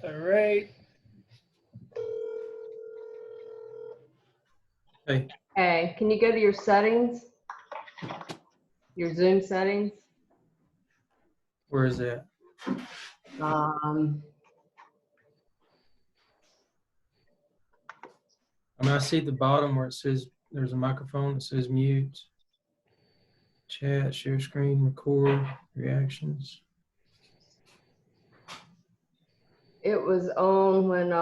All right. Hey, Hey, can you go to your settings? Your Zoom settings? where is that? I mean, I see at the bottom where it says there's a microphone that says mute, chat, share screen, record, reactions. It was on when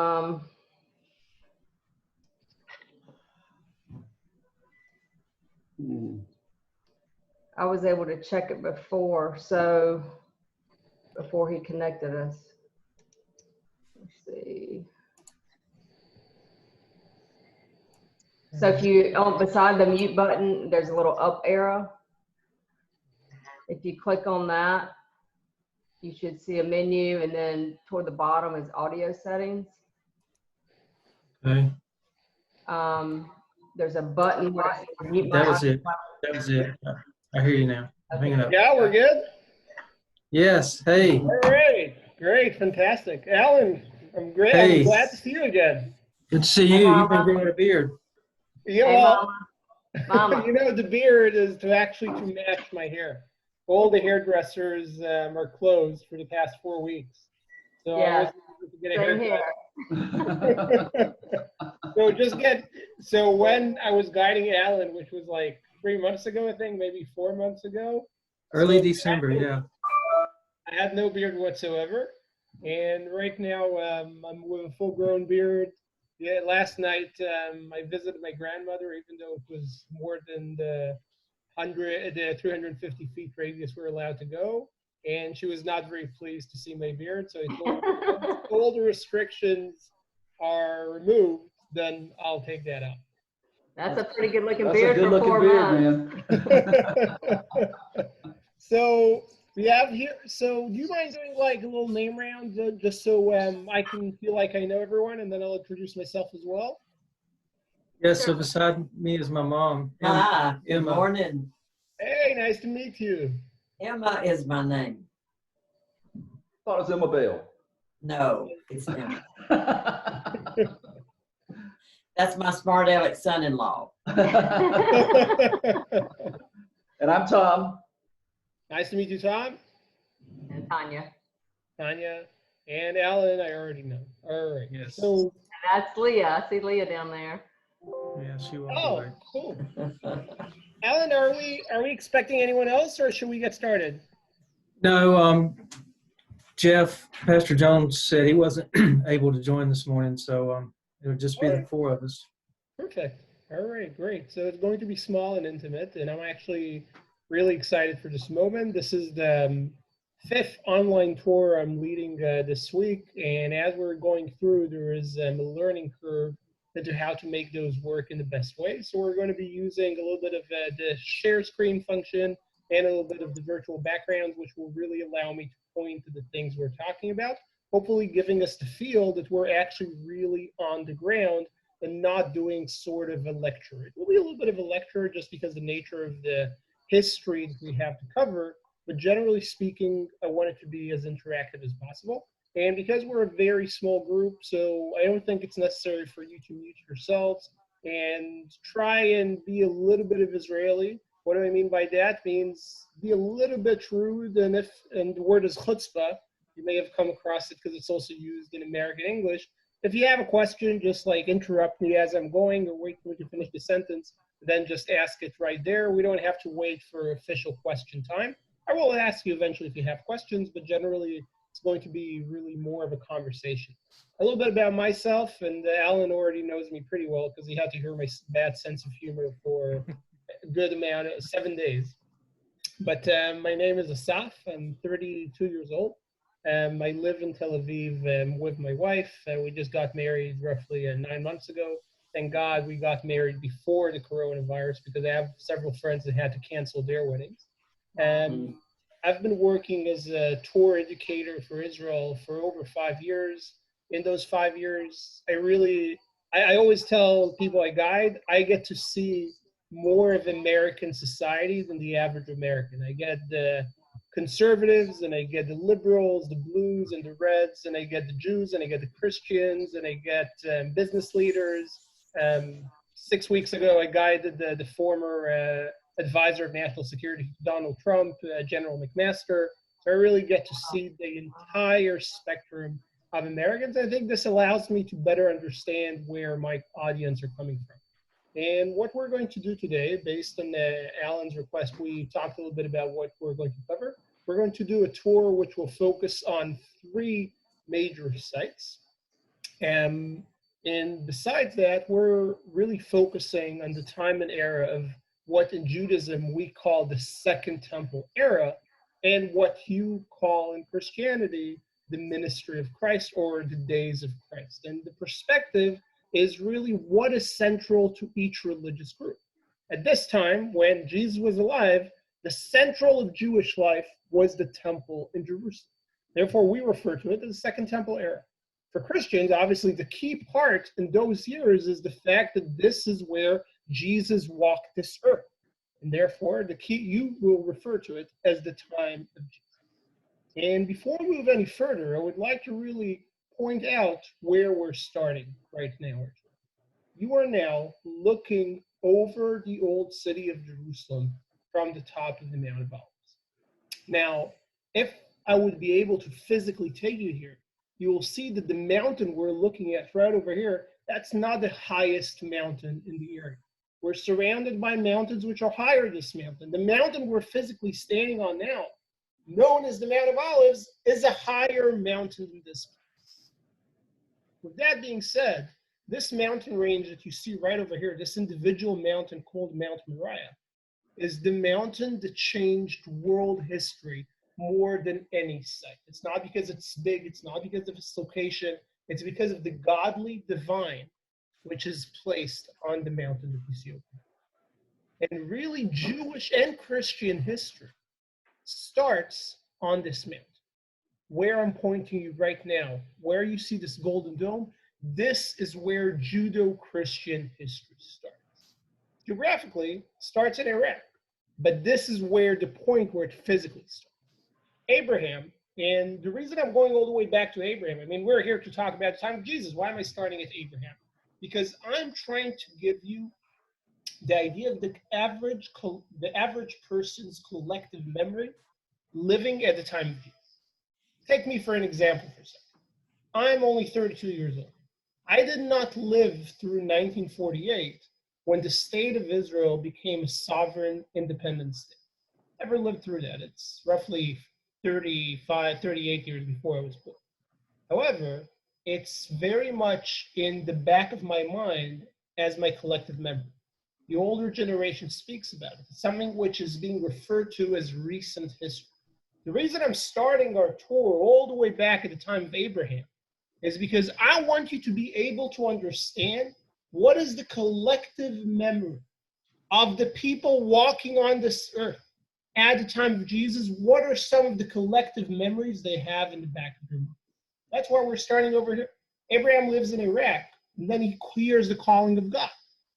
I was able to check it before, so before he connected us. Let's see. So if you, beside the mute button, there's a little up arrow. If you click on that, you should see a menu, and then toward the bottom is audio settings. Okay. There's a button where it says mute That my was it. That was it. I hear you now. I'm hanging up. Yeah, we're good. Yes. Hey. All right. Great. Fantastic. Alan, I'm great. Hey. I'm glad to see you again. Good to see you. You've been growing a beard. Yeah, Hey, well, Mama. you know, the beard is to match my hair. All the hairdressers are closed for the past 4 weeks. So Yeah, I wasn't able to get a same haircut. here. So when I was guiding Alan, which was like 3 months ago, I think, maybe 4 months ago. Early So December, yeah. I had no beard whatsoever. And right now I'm with a full grown beard. Yeah, last night I visited my grandmother, even though it was more than the 350 feet radius we're allowed to go. And she was not very pleased to see my beard. So I told her, once all the restrictions are removed, then I'll take that out. That's a pretty good looking That's beard a good for looking 4 beard, months. man. So we have here. So do you mind doing like a little name round, just so I can feel like I know everyone, and then I'll introduce myself as well. Yes. So beside me is my mom. Hi, good Emma. morning. Hey, nice to meet you. Emma is my name. Thought it was Emma Bell. No, it's Emma. That's my smart aleck son-in-law. And I'm Tom. Nice to meet you, Tom. And Tanya. Tanya, and Alan, I already know. All right. Yes. So, That's Leah. I see Leah down there. Yeah, she walked oh, away. cool. Alan, are we expecting anyone else, or should we get started? No, Jeff, Pastor Jones said he wasn't able to join this morning, so it'll just be the 4 of us. Perfect. All right, great. So it's going to be small and intimate, and I'm actually really excited for this moment. This is the 5th online tour I'm leading this week, and as we're going through, there is a learning curve into how to make those work in the best way. So we're going to be using a little bit of the share screen function and a little bit of the virtual backgrounds, which will really allow me to point to the things we're talking about, hopefully giving us the feel that we're actually really on the ground and not doing sort of a lecture. It will be a little bit of a lecture just because the nature of the history that we have to cover, but generally speaking, I want it to be as interactive as possible. And because we're a very small group, so I don't think it's necessary for you to mute yourselves and try and be a little bit of Israeli. What do I mean by that? Means be a little bit rude, and the word is chutzpah. You may have come across it because it's also used in American English. If you have a question, just like interrupt me as I'm going or wait for me to finish the sentence, then just ask it right there. We don't have to wait for official question time. I will ask you eventually if you have questions, but generally it's going to be really more of a conversation. A little bit about myself, and Alan already knows me pretty well because he had to hear my bad sense of humor for a good amount of 7 days. But my name is Asaf. I'm 32 years old. I live in Tel Aviv with my wife. We just got married roughly 9 months ago. Thank God we got married before the coronavirus because I have several friends that had to cancel their weddings. I've been working as a tour educator for Israel for over 5 years. In those 5 years, I always tell people I guide, I get to see more of American society than the average American. I get the conservatives, and I get the liberals, the blues, and the reds, and I get the Jews, and I get the Christians, and I get business leaders. 6 weeks ago, I guided the former advisor of national security, Donald Trump, General McMaster. So I really get to see the entire spectrum of Americans. I think this allows me to better understand where my audience are coming from. And what we're going to do today, based on Alan's request, we talked a little bit about what we're going to cover. We're going to do a tour which will focus on 3 major sites. And besides that, we're really focusing on the time and era of what in Judaism we call the Second Temple era, and what you call in Christianity the ministry of Christ, or the days of Christ. And the perspective is really what is central to each religious group. At this time, when Jesus was alive, the central of Jewish life was the temple in Jerusalem. Therefore, we refer to it as the Second Temple era. For Christians, obviously, the key part in those years is the fact that this is where Jesus walked this earth. And therefore, the key, you will refer to it as the time of Jesus. And before we move any further, I would like to really point out where we're starting right now. You are now looking over the old city of Jerusalem from the top of the Mount of Olives. Now, if I would be able to physically take you here, you will see that the mountain we're looking at right over here, that's not the highest mountain in the area. We're surrounded by mountains which are higher than this mountain. The mountain we're physically standing on now, known as the Mount of Olives, is a higher mountain than this. With that being said, this mountain range that you see right over here, this individual mountain called Mount Moriah, is the mountain that changed world history more than any site. It's not because it's big, it's not because of its location, it's because of the godly divine which is placed on the mountain that you see over here. And really, Jewish and Christian history starts on this mountain. Where I'm pointing you right now, where you see this golden dome, this is where Judeo-Christian history starts. Geographically, starts in Iraq, but this is where the point where it physically starts. Abraham, and the reason I'm going all the way back to Abraham, I mean, we're here to talk about the time of Jesus. Why am I starting at Abraham? Because I'm trying to give you the idea of the average person's collective memory living at the time of Jesus. Take me for an example for a second. I'm only 32 years old. I did not live through 1948 when the state of Israel became a sovereign, independent state. Never lived through that. It's roughly 38 years before I was born. However, it's very much in the back of my mind as my collective memory. The older generation speaks about it. It's something which is being referred to as recent history. The reason I'm starting our tour all the way back at the time of Abraham is because I want you to be able to understand what is the collective memory of the people walking on this earth at the time of Jesus. What are some of the collective memories they have in the back of their mind? That's where we're starting over here. Abraham lives in Iraq, and then he hears the calling of God.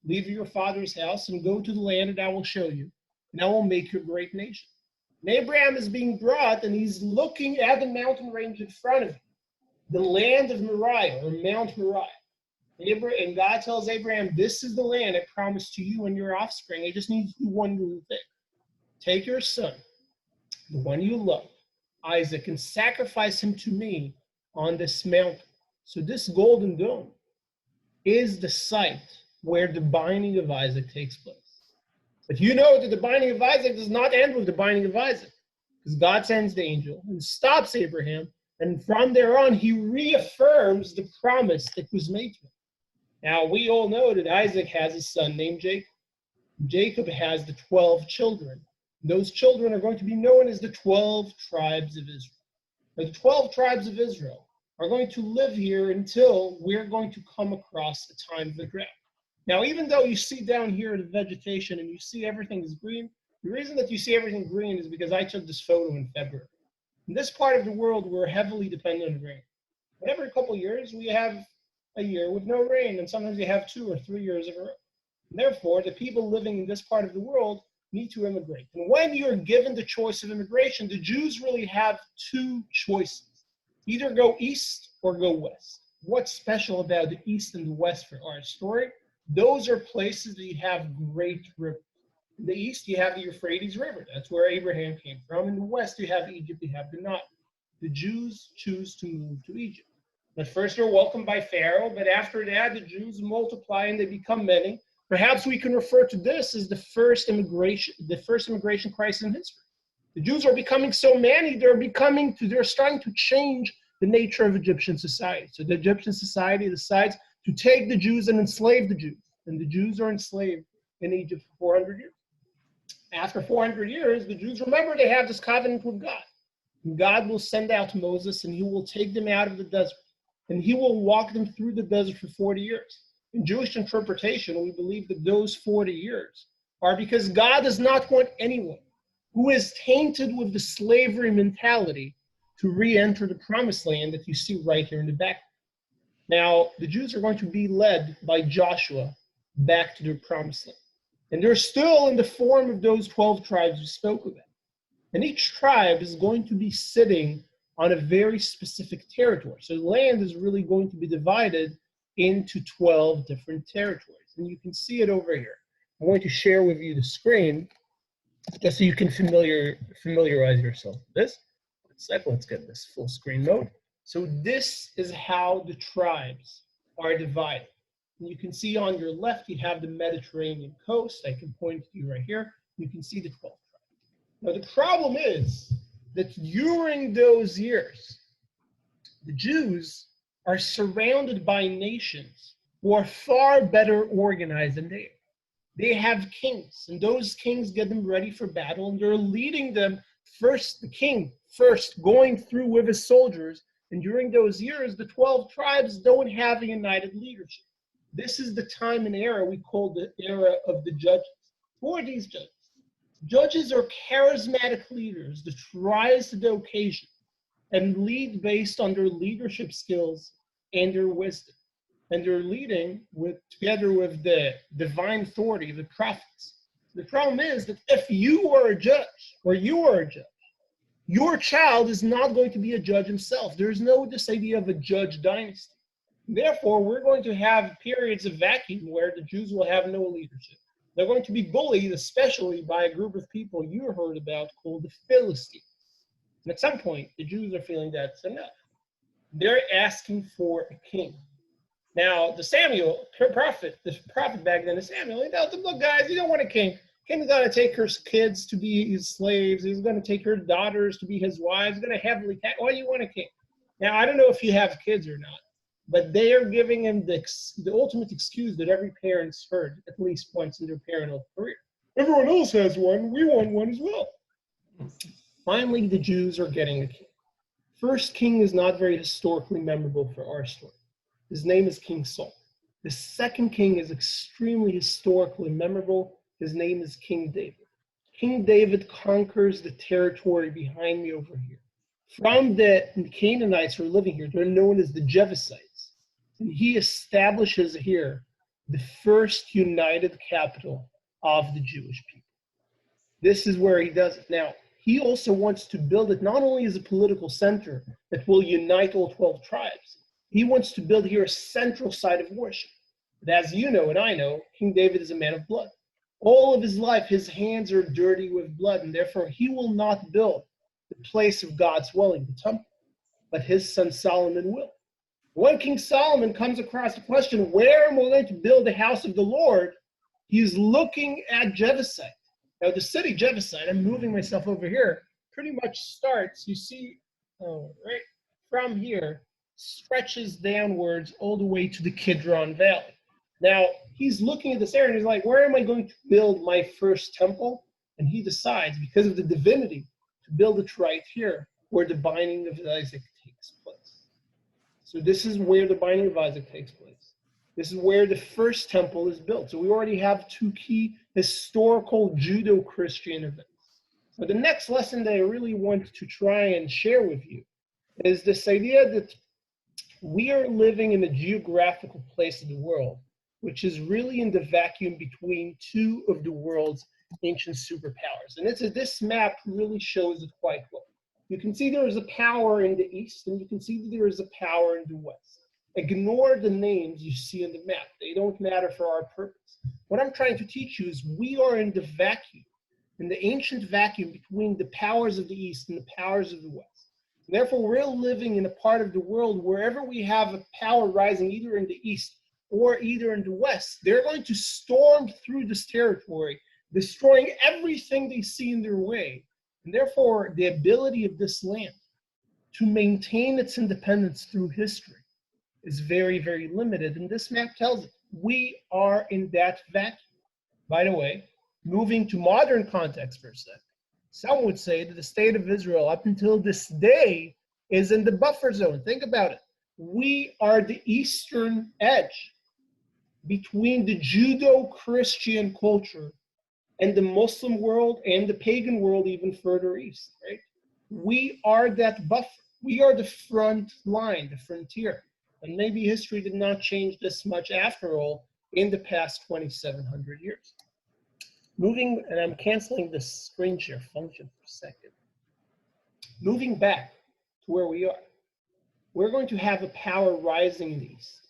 Leave your father's house and go to the land that I will show you, and I will make you a great nation. And Abraham is being brought, and he's looking at the mountain range in front of him, the land of Moriah, or Mount Moriah. And God tells Abraham, this is the land I promised to you and your offspring. I just need to do one little thing. Take your son, the one you love, Isaac, and sacrifice him to me on this mountain. So this golden dome is the site where the binding of Isaac takes place. But you know that the binding of Isaac does not end with the binding of Isaac, because God sends the angel and stops Abraham, and from there on, he reaffirms the promise that was made to him. Now, we all know that Isaac has a son named Jacob. Jacob has the 12 children. Those children are going to be known as the 12 tribes of Israel. Now, the 12 tribes of Israel are going to live here until we're going to come across a time of the drought. Now, even though you see down here the vegetation and you see everything is green, the reason that you see everything green is because I took this photo in February. In this part of the world, we're heavily dependent on rain. But every couple of years, we have a year with no rain, and sometimes you have 2 or 3 years of rain. Therefore, the people living in this part of the world need to immigrate. And when you're given the choice of immigration, the Jews really have two choices. Either go east or go west. What's special about the east and the west for our story? Those are places that you have great rivers. In the east, you have the Euphrates River. That's where Abraham came from. In the west, you have Egypt, you have the Nile. The Jews choose to move to Egypt. At first, they're welcomed by Pharaoh, but after that, the Jews multiply and they become many. Perhaps we can refer to this as the first immigration crisis in history. The Jews are becoming so many, they're starting to change the nature of Egyptian society. So the Egyptian society decides to take the Jews and enslave the Jews. And the Jews are enslaved in Egypt for 400 years. After 400 years, the Jews remember they have this covenant with God. And God will send out Moses and he will take them out of the desert. And he will walk them through the desert for 40 years. In Jewish interpretation, we believe that those 40 years are because God does not want anyone who is tainted with the slavery mentality to re-enter the promised land that you see right here in the back. Now, the Jews are going to be led by Joshua back to their promised land. And they're still in the form of those 12 tribes we spoke about. And each tribe is going to be sitting on a very specific territory. So the land is really going to be divided into 12 different territories. And you can see it over here. I'm going to share with you the screen just so you can familiarize yourself with this. Let's get this full screen mode. So this is how the tribes are divided. And you can see on your left, you have the Mediterranean coast. I can point to you right here. You can see the 12 tribes. Now the problem is that during those years, the Jews are surrounded by nations who are far better organized than they are. They have kings, and those kings get them ready for battle, and they're leading them first, the king first going through with his soldiers. And during those years, the 12 tribes don't have a united leadership. This is the time and era we call the era of the judges. Who are these judges? Judges are charismatic leaders that rise to the occasion and lead based on their leadership skills and their wisdom. And they're leading together with the divine authority of the prophets. The problem is that if you are a judge, or you are a judge, your child is not going to be a judge himself. There's no this idea of a judge dynasty. Therefore, we're going to have periods of vacuum where the Jews will have no leadership. They're going to be bullied, especially by a group of people you heard about called the Philistines. And at some point, the Jews are feeling that's enough. They're asking for a king. Now, the prophet back then, Samuel, he tells them, look, guys, you don't want a king. King's going to take her kids to be his slaves. He's going to take her daughters to be his wives. He's going to heavily tax. Why do you want a king? Now, I don't know if you have kids or not, but they are giving him the ultimate excuse that every parent's heard at least once in their parental career. Everyone else has one. We want one as well. Finally, the Jews are getting a king. First king is not very historically memorable for our story. His name is King Saul. The second king is extremely historically memorable. His name is King David. King David conquers the territory behind me over here. From the Canaanites who are living here, they're known as the Jebusites. And he establishes here the first united capital of the Jewish people. This is where he does it. Now, he also wants to build it not only as a political center that will unite all 12 tribes, he wants to build here a central site of worship. But as you know and I know, King David is a man of blood. All of his life, his hands are dirty with blood, and therefore he will not build the place of God's dwelling, the temple, but his son Solomon will. When King Solomon comes across the question, where am I going to build the house of the Lord? He's looking at Jebusite. Now, the city Jebusite, I'm moving myself over here, pretty much starts, you see, right from here, stretches downwards all the way to the Kidron Valley. Now, he's looking at this area and he's like, where am I going to build my first temple? And he decides, because of the divinity, to build it right here, where the binding of Isaac takes place. So this is where the binding of Isaac takes place. This is where the first temple is built. So we already have two key historical Judeo-Christian events. But the next lesson that I really want to try and share with you is this idea that we are living in a geographical place of the world, which is really in the vacuum between two of the world's ancient superpowers. And this map really shows it quite well. You can see there is a power in the east, and you can see that there is a power in the west. Ignore the names you see in the map. They don't matter for our purpose. What I'm trying to teach you is we are in the vacuum, in the ancient vacuum between the powers of the east and the powers of the west. Therefore, we're living in a part of the world wherever we have a power rising either in the east or either in the west, they're going to storm through this territory, destroying everything they see in their way. And therefore, the ability of this land to maintain its independence through history is very, very limited. And this map tells it. We are in that vacuum. By the way, moving to modern context for a second, some would say that the state of Israel, up until this day, is in the buffer zone. Think about it. We are the eastern edge between the Judo-Christian culture and the Muslim world and the pagan world even further east, right? We are that buffer. We are the front line, the frontier. And maybe history did not change this much after all in the past 2,700 years. Moving, and I'm canceling the screen share function for a second. Moving back to where we are, we're going to have a power rising in the east.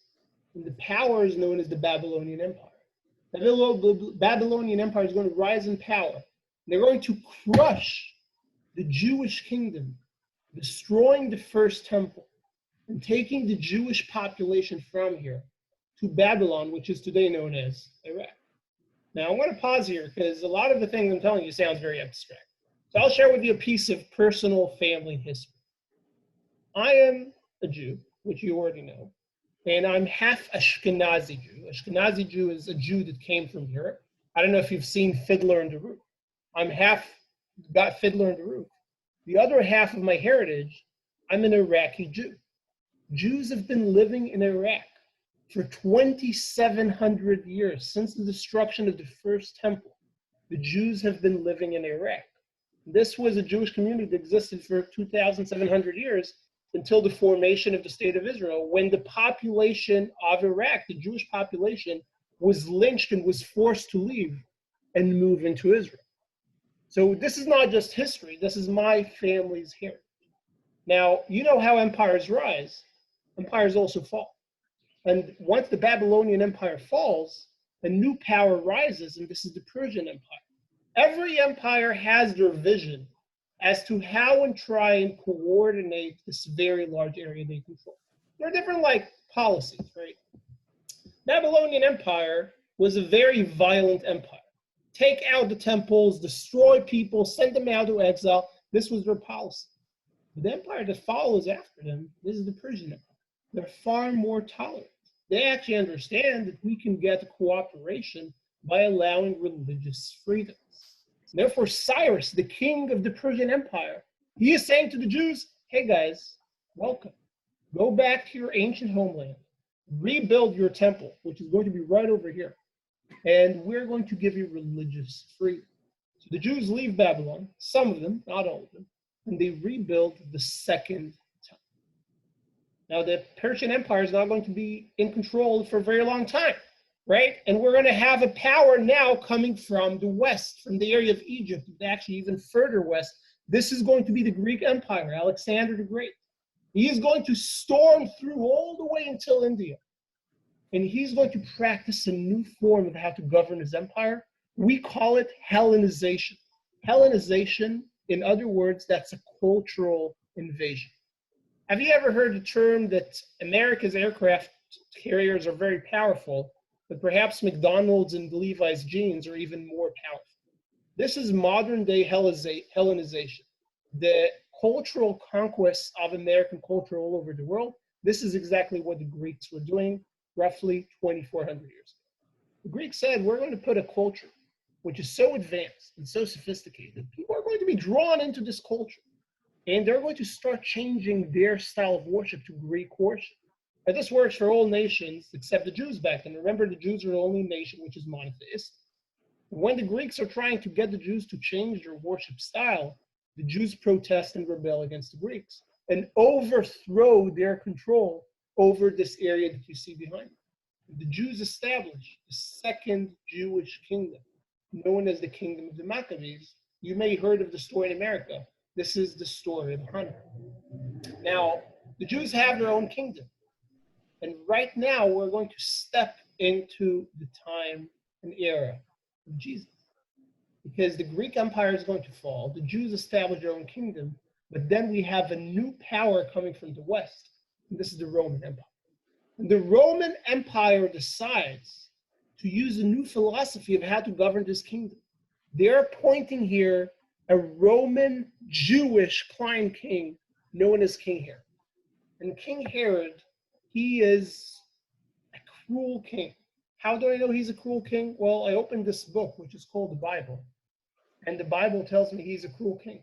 And the power is known as the Babylonian Empire. The Babylonian Empire is going to rise in power. They're going to crush the Jewish kingdom, destroying the first temple, and taking the Jewish population from here to Babylon, which is today known as Iraq. Now, I'm going to pause here because a lot of the things I'm telling you sounds very abstract. So I'll share with you a piece of personal family history. I am a Jew, which you already know, and I'm half Ashkenazi Jew. Ashkenazi Jew is a Jew that came from Europe. I don't know if you've seen Fiddler on the Roof. I'm half got Fiddler on the Roof. The other half of my heritage, I'm an Iraqi Jew. Jews have been living in Iraq for 2,700 years. Since the destruction of the first temple, the Jews have been living in Iraq. This was a Jewish community that existed for 2,700 years until the formation of the State of Israel, when the population of Iraq, the Jewish population, was lynched and was forced to leave and move into Israel. So this is not just history, this is my family's heritage. Now, you know how empires rise, empires also fall. And once the Babylonian Empire falls, a new power rises, and this is the Persian Empire. Every empire has their vision as to how and try and coordinate this very large area they control. There are different policies, right? Babylonian Empire was a very violent empire. Take out the temples, destroy people, send them out to exile. This was their policy. The empire that follows after them, this is the Persian Empire. They're far more tolerant. They actually understand that we can get cooperation by allowing religious freedoms. Therefore, Cyrus, the king of the Persian Empire, he is saying to the Jews, hey guys, welcome. Go back to your ancient homeland. Rebuild your temple, which is going to be right over here. And we're going to give you religious freedom. So the Jews leave Babylon, some of them, not all of them, and they rebuild the second temple. Now, the Persian Empire is not going to be in control for a very long time, right? And we're going to have a power now coming from the west, from the area of Egypt, actually even further west. This is going to be the Greek Empire, Alexander the Great. He is going to storm through all the way until India. And he's going to practice a new form of how to govern his empire. We call it Hellenization. Hellenization, in other words, that's a cultural invasion. Have you ever heard the term that America's aircraft carriers are very powerful, but perhaps McDonald's and Levi's jeans are even more powerful? This is modern day Hellenization. The cultural conquest of American culture all over the world. This is exactly what the Greeks were doing roughly 2,400 years ago. The Greeks said, we're going to put a culture which is so advanced and so sophisticated that people are going to be drawn into this culture. And they're going to start changing their style of worship to Greek worship. And this works for all nations except the Jews back then. Remember, the Jews are the only nation which is monotheistic. When the Greeks are trying to get the Jews to change their worship style, the Jews protest and rebel against the Greeks and overthrow their control over this area that you see behind them. The Jews established the second Jewish kingdom, known as the Kingdom of the Maccabees. You may have heard of the story in America. This is the story of Hunter. Now, the Jews have their own kingdom. And right now, we're going to step into the time and era of Jesus. Because the Greek Empire is going to fall, the Jews establish their own kingdom, but then we have a new power coming from the West, and this is the Roman Empire. And the Roman Empire decides to use a new philosophy of how to govern this kingdom. They're appointing here a Roman Jewish client king known as King Herod. And King Herod, he is a cruel king. How do I know he's a cruel king? Well, I opened this book, which is called the Bible, and the Bible tells me he's a cruel king.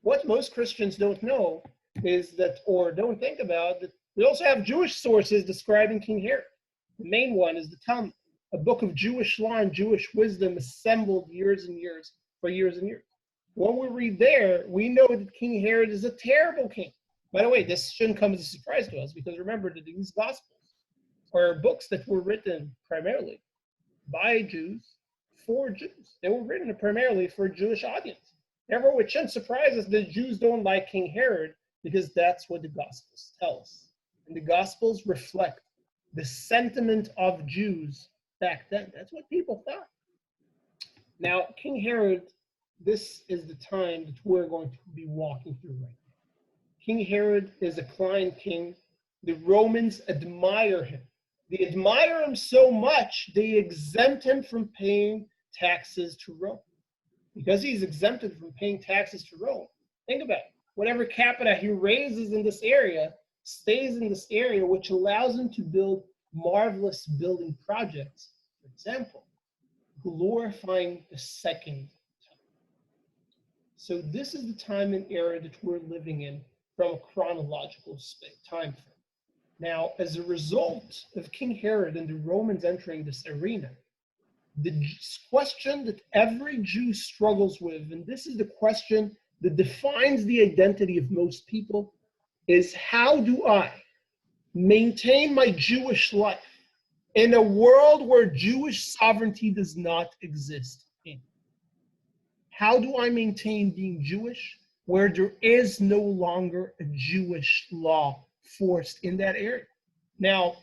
What most Christians don't know is that, or don't think about, that we also have Jewish sources describing King Herod. The main one is the Talmud, a book of Jewish law and Jewish wisdom assembled years and years, for years and years. When we read there, we know that King Herod is a terrible king. By the way, this shouldn't come as a surprise to us, because remember that these Gospels are books that were written primarily by Jews for Jews. They were written primarily for a Jewish audience. Therefore, it shouldn't surprise us that Jews don't like King Herod, because that's what the Gospels tell us. And the Gospels reflect the sentiment of Jews back then. That's what people thought. Now, King Herod, this is the time that we're going to be walking through right now. King Herod is a client king. The Romans admire him. They admire him so much, they exempt him from paying taxes to Rome. Because he's exempted from paying taxes to Rome, think about it. Whatever capita he raises in this area stays in this area, which allows him to build marvelous building projects. For example, glorifying the second temple. So this is the time and era that we're living in from a chronological time frame. Now, as a result of King Herod and the Romans entering this arena, the question that every Jew struggles with, and this is the question that defines the identity of most people, is how do I maintain my Jewish life in a world where Jewish sovereignty does not exist in? How do I maintain being Jewish where there is no longer a Jewish law forced in that area? Now,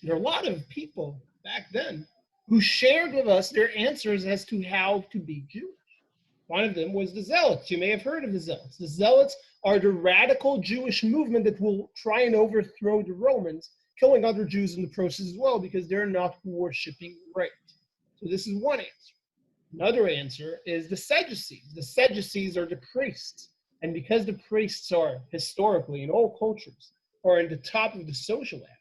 there are a lot of people back then who shared with us their answers as to how to be Jewish. One of them was the Zealots. You may have heard of the Zealots. The Zealots are the radical Jewish movement that will try and overthrow the Romans, killing other Jews in the process as well, because they're not worshiping right. So this is one answer. Another answer is the Sadducees. The Sadducees are the priests. And because the priests are, historically, in all cultures, are in the top of the social ladder,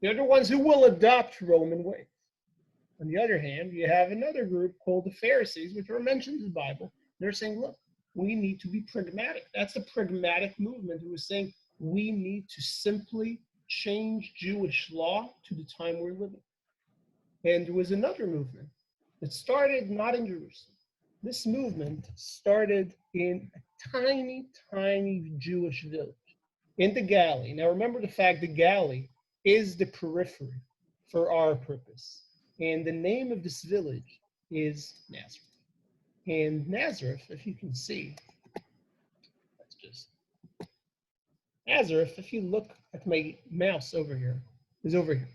they're the ones who will adopt Roman ways. On the other hand, you have another group called the Pharisees, which are mentioned in the Bible. They're saying, look, we need to be pragmatic. That's the pragmatic movement who is saying we need to simply change Jewish law to the time we're living. And there was another movement that started not in Jerusalem. This movement started in a tiny, tiny Jewish village in the Galilee. Now remember the fact that Galilee is the periphery for our purpose. And the name of this village is Nazareth. And Nazareth, if you can see, that's just Nazareth, if you look at my mouse over here, is over here.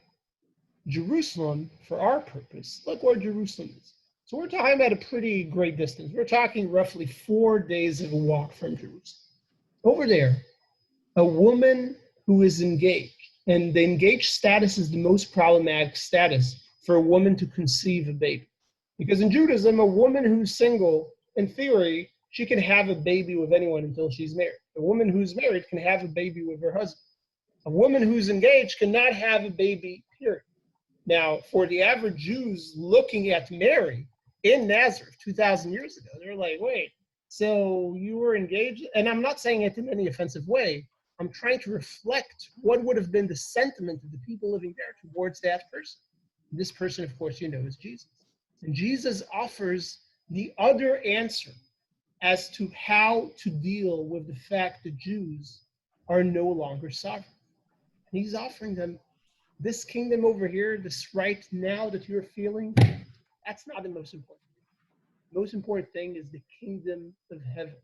Jerusalem, for our purpose, look where Jerusalem is. So we're talking about a pretty great distance. We're talking roughly 4 days of a walk from Jerusalem. Over there, a woman who is engaged, and the engaged status is the most problematic status for a woman to conceive a baby. Because in Judaism, a woman who's single, in theory, she can have a baby with anyone until she's married. A woman who's married can have a baby with her husband. A woman who's engaged cannot have a baby, period. Now, for the average Jews looking at Mary in Nazareth 2,000 years ago, they're like, wait, so you were engaged? And I'm not saying it in any offensive way. I'm trying to reflect what would have been the sentiment of the people living there towards that person. And this person, of course, you know, is Jesus. And Jesus offers the other answer as to how to deal with the fact that Jews are no longer sovereign. And he's offering them this kingdom over here, this right now that you're feeling, that's not the most important. most important thing is the kingdom of heaven.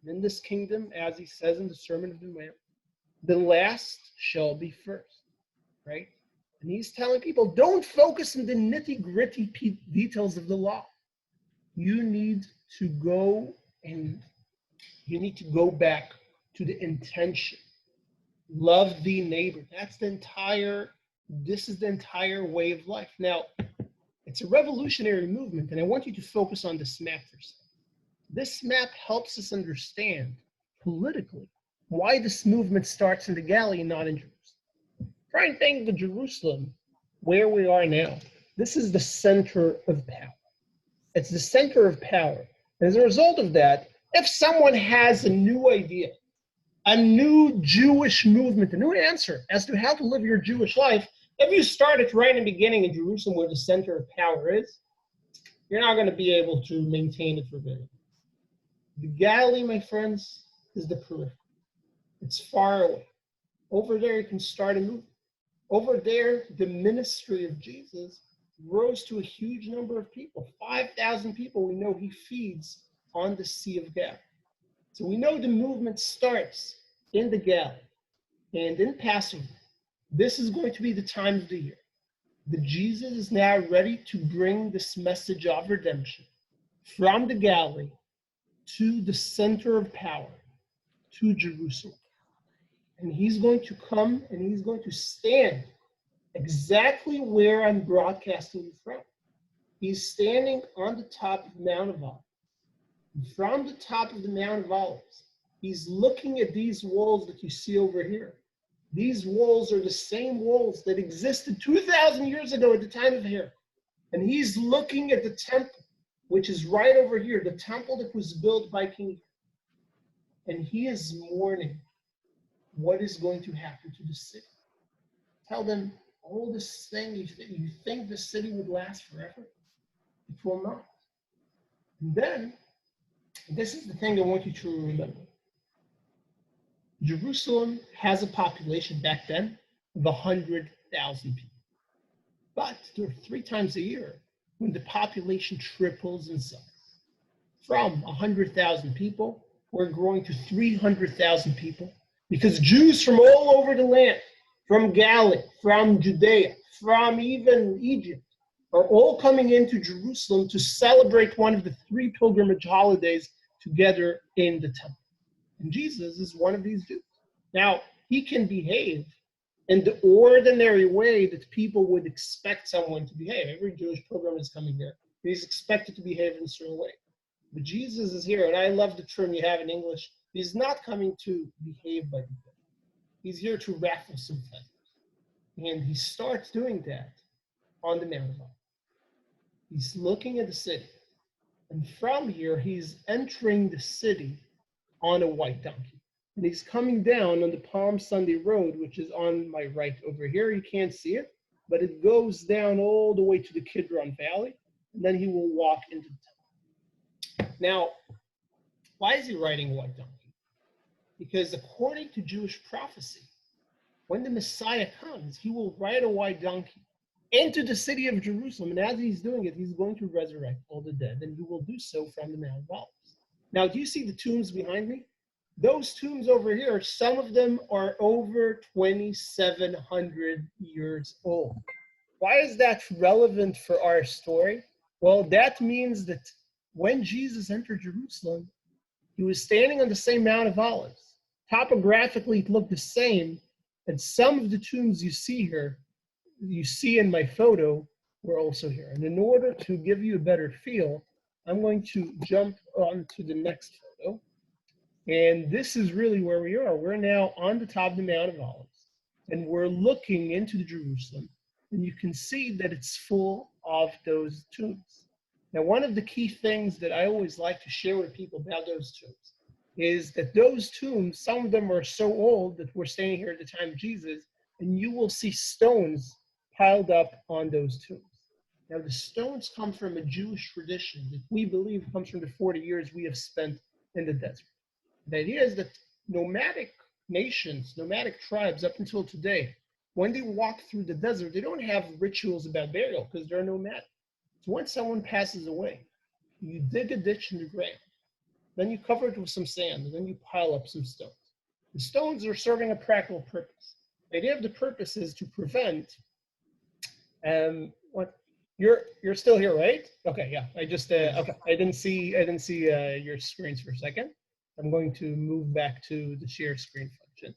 And in this kingdom, as he says in the Sermon of the Mount, the last shall be first, right? And he's telling people, don't focus on the nitty-gritty details of the law. You need to go back to the intention. Love the neighbor. This is the entire way of life. Now, it's a revolutionary movement, and I want you to focus on this map for a second. This map helps us understand politically why this movement starts in the Galilee and not in Jerusalem. Try and think of Jerusalem, where we are now. This is the center of power. It's the center of power. And as a result of that, if someone has a new idea, a new Jewish movement, a new answer as to how to live your Jewish life, if you start it right in the beginning in Jerusalem where the center of power is, you're not going to be able to maintain it for very long. The Galilee, my friends, is the periphery. It's far away. Over there, you can start a movement. Over there, the ministry of Jesus rose to a huge number of people. 5,000 people we know he feeds on the Sea of Galilee. So we know the movement starts in the Galilee and in Passover. This is going to be the time of the year that Jesus is now ready to bring this message of redemption from the Galilee to the center of power, to Jerusalem. And he's going to come and he's going to stand exactly where I'm broadcasting from. He's standing on the top of Mount of Olives. From the top of the Mount of Olives, he's looking at these walls that you see over here. These walls are the same walls that existed 2,000 years ago at the time of Herod. And he's looking at the temple, which is right over here, the temple that was built by King Herod. And he is mourning what is going to happen to the city. Tell them, all this thing, you think the city would last forever? It will not. And then, this is the thing I want you to remember. Jerusalem has a population back then of 100,000 people. But there are 3 times a year when the population triples in size. From 100,000 people, we're growing to 300,000 people because Jews from all over the land, from Galilee, from Judea, from even Egypt, are all coming into Jerusalem to celebrate one of the 3 pilgrimage holidays together in the temple. And Jesus is one of these Jews. Now, he can behave in the ordinary way that people would expect someone to behave. Every Jewish pilgrim is coming here. He's expected to behave in a certain way. But Jesus is here, and I love the term you have in English. He's not coming to behave by default. He's here to raffle some feathers. And he starts doing that on the Mount of Olives. He's looking at the city. And from here, he's entering the city on a white donkey. And he's coming down on the Palm Sunday Road, which is on my right over here. You can't see it, but it goes down all the way to the Kidron Valley, and then he will walk into the temple. Now, why is he riding a white donkey? Because according to Jewish prophecy, when the Messiah comes, he will ride a white donkey into the city of Jerusalem, and as he's doing it, he's going to resurrect all the dead, and he will do so from the Mount of Olives. Now, do you see the tombs behind me? Those tombs over here, some of them are over 2,700 years old. Why is that relevant for our story? Well, that means that when Jesus entered Jerusalem, he was standing on the same Mount of Olives. Topographically, it looked the same, and some of the tombs you see here, you see in my photo, were also here. And in order to give you a better feel, I'm going to jump on to the next photo. And this is really where we are. We're now on the top of the Mount of Olives, and we're looking into the Jerusalem, and you can see that it's full of those tombs. Now, one of the key things that I always like to share with people about those tombs is that those tombs, some of them are so old that we're standing here at the time of Jesus, and you will see stones piled up on those tombs. Now, the stones come from a Jewish tradition that we believe comes from the 40 years we have spent in the desert. The idea is that nomadic nations, nomadic tribes up until today, when they walk through the desert, they don't have rituals about burial because they're nomadic. So once someone passes away, you dig a ditch in the ground, then you cover it with some sand, and then you pile up some stones. The stones are serving a practical purpose. The idea of the purpose is to prevent, what, you're still here, right? Okay, yeah, I just, okay, I didn't see your screens for a second. I'm going to move back to the share screen function.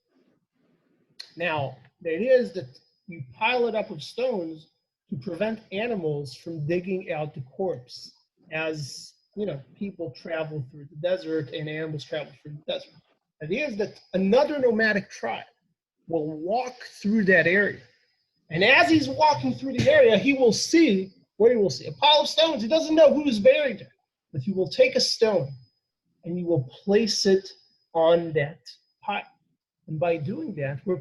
Now, the idea is that you pile it up with stones to prevent animals from digging out the corpse as, you know, people travel through the desert and animals travel through the desert. The idea is that another nomadic tribe will walk through that area. And as he's walking through the area, he will see, what he will see? A pile of stones. He doesn't know who's buried there. But he will take a stone and you will place it on that pile. And by doing that, we're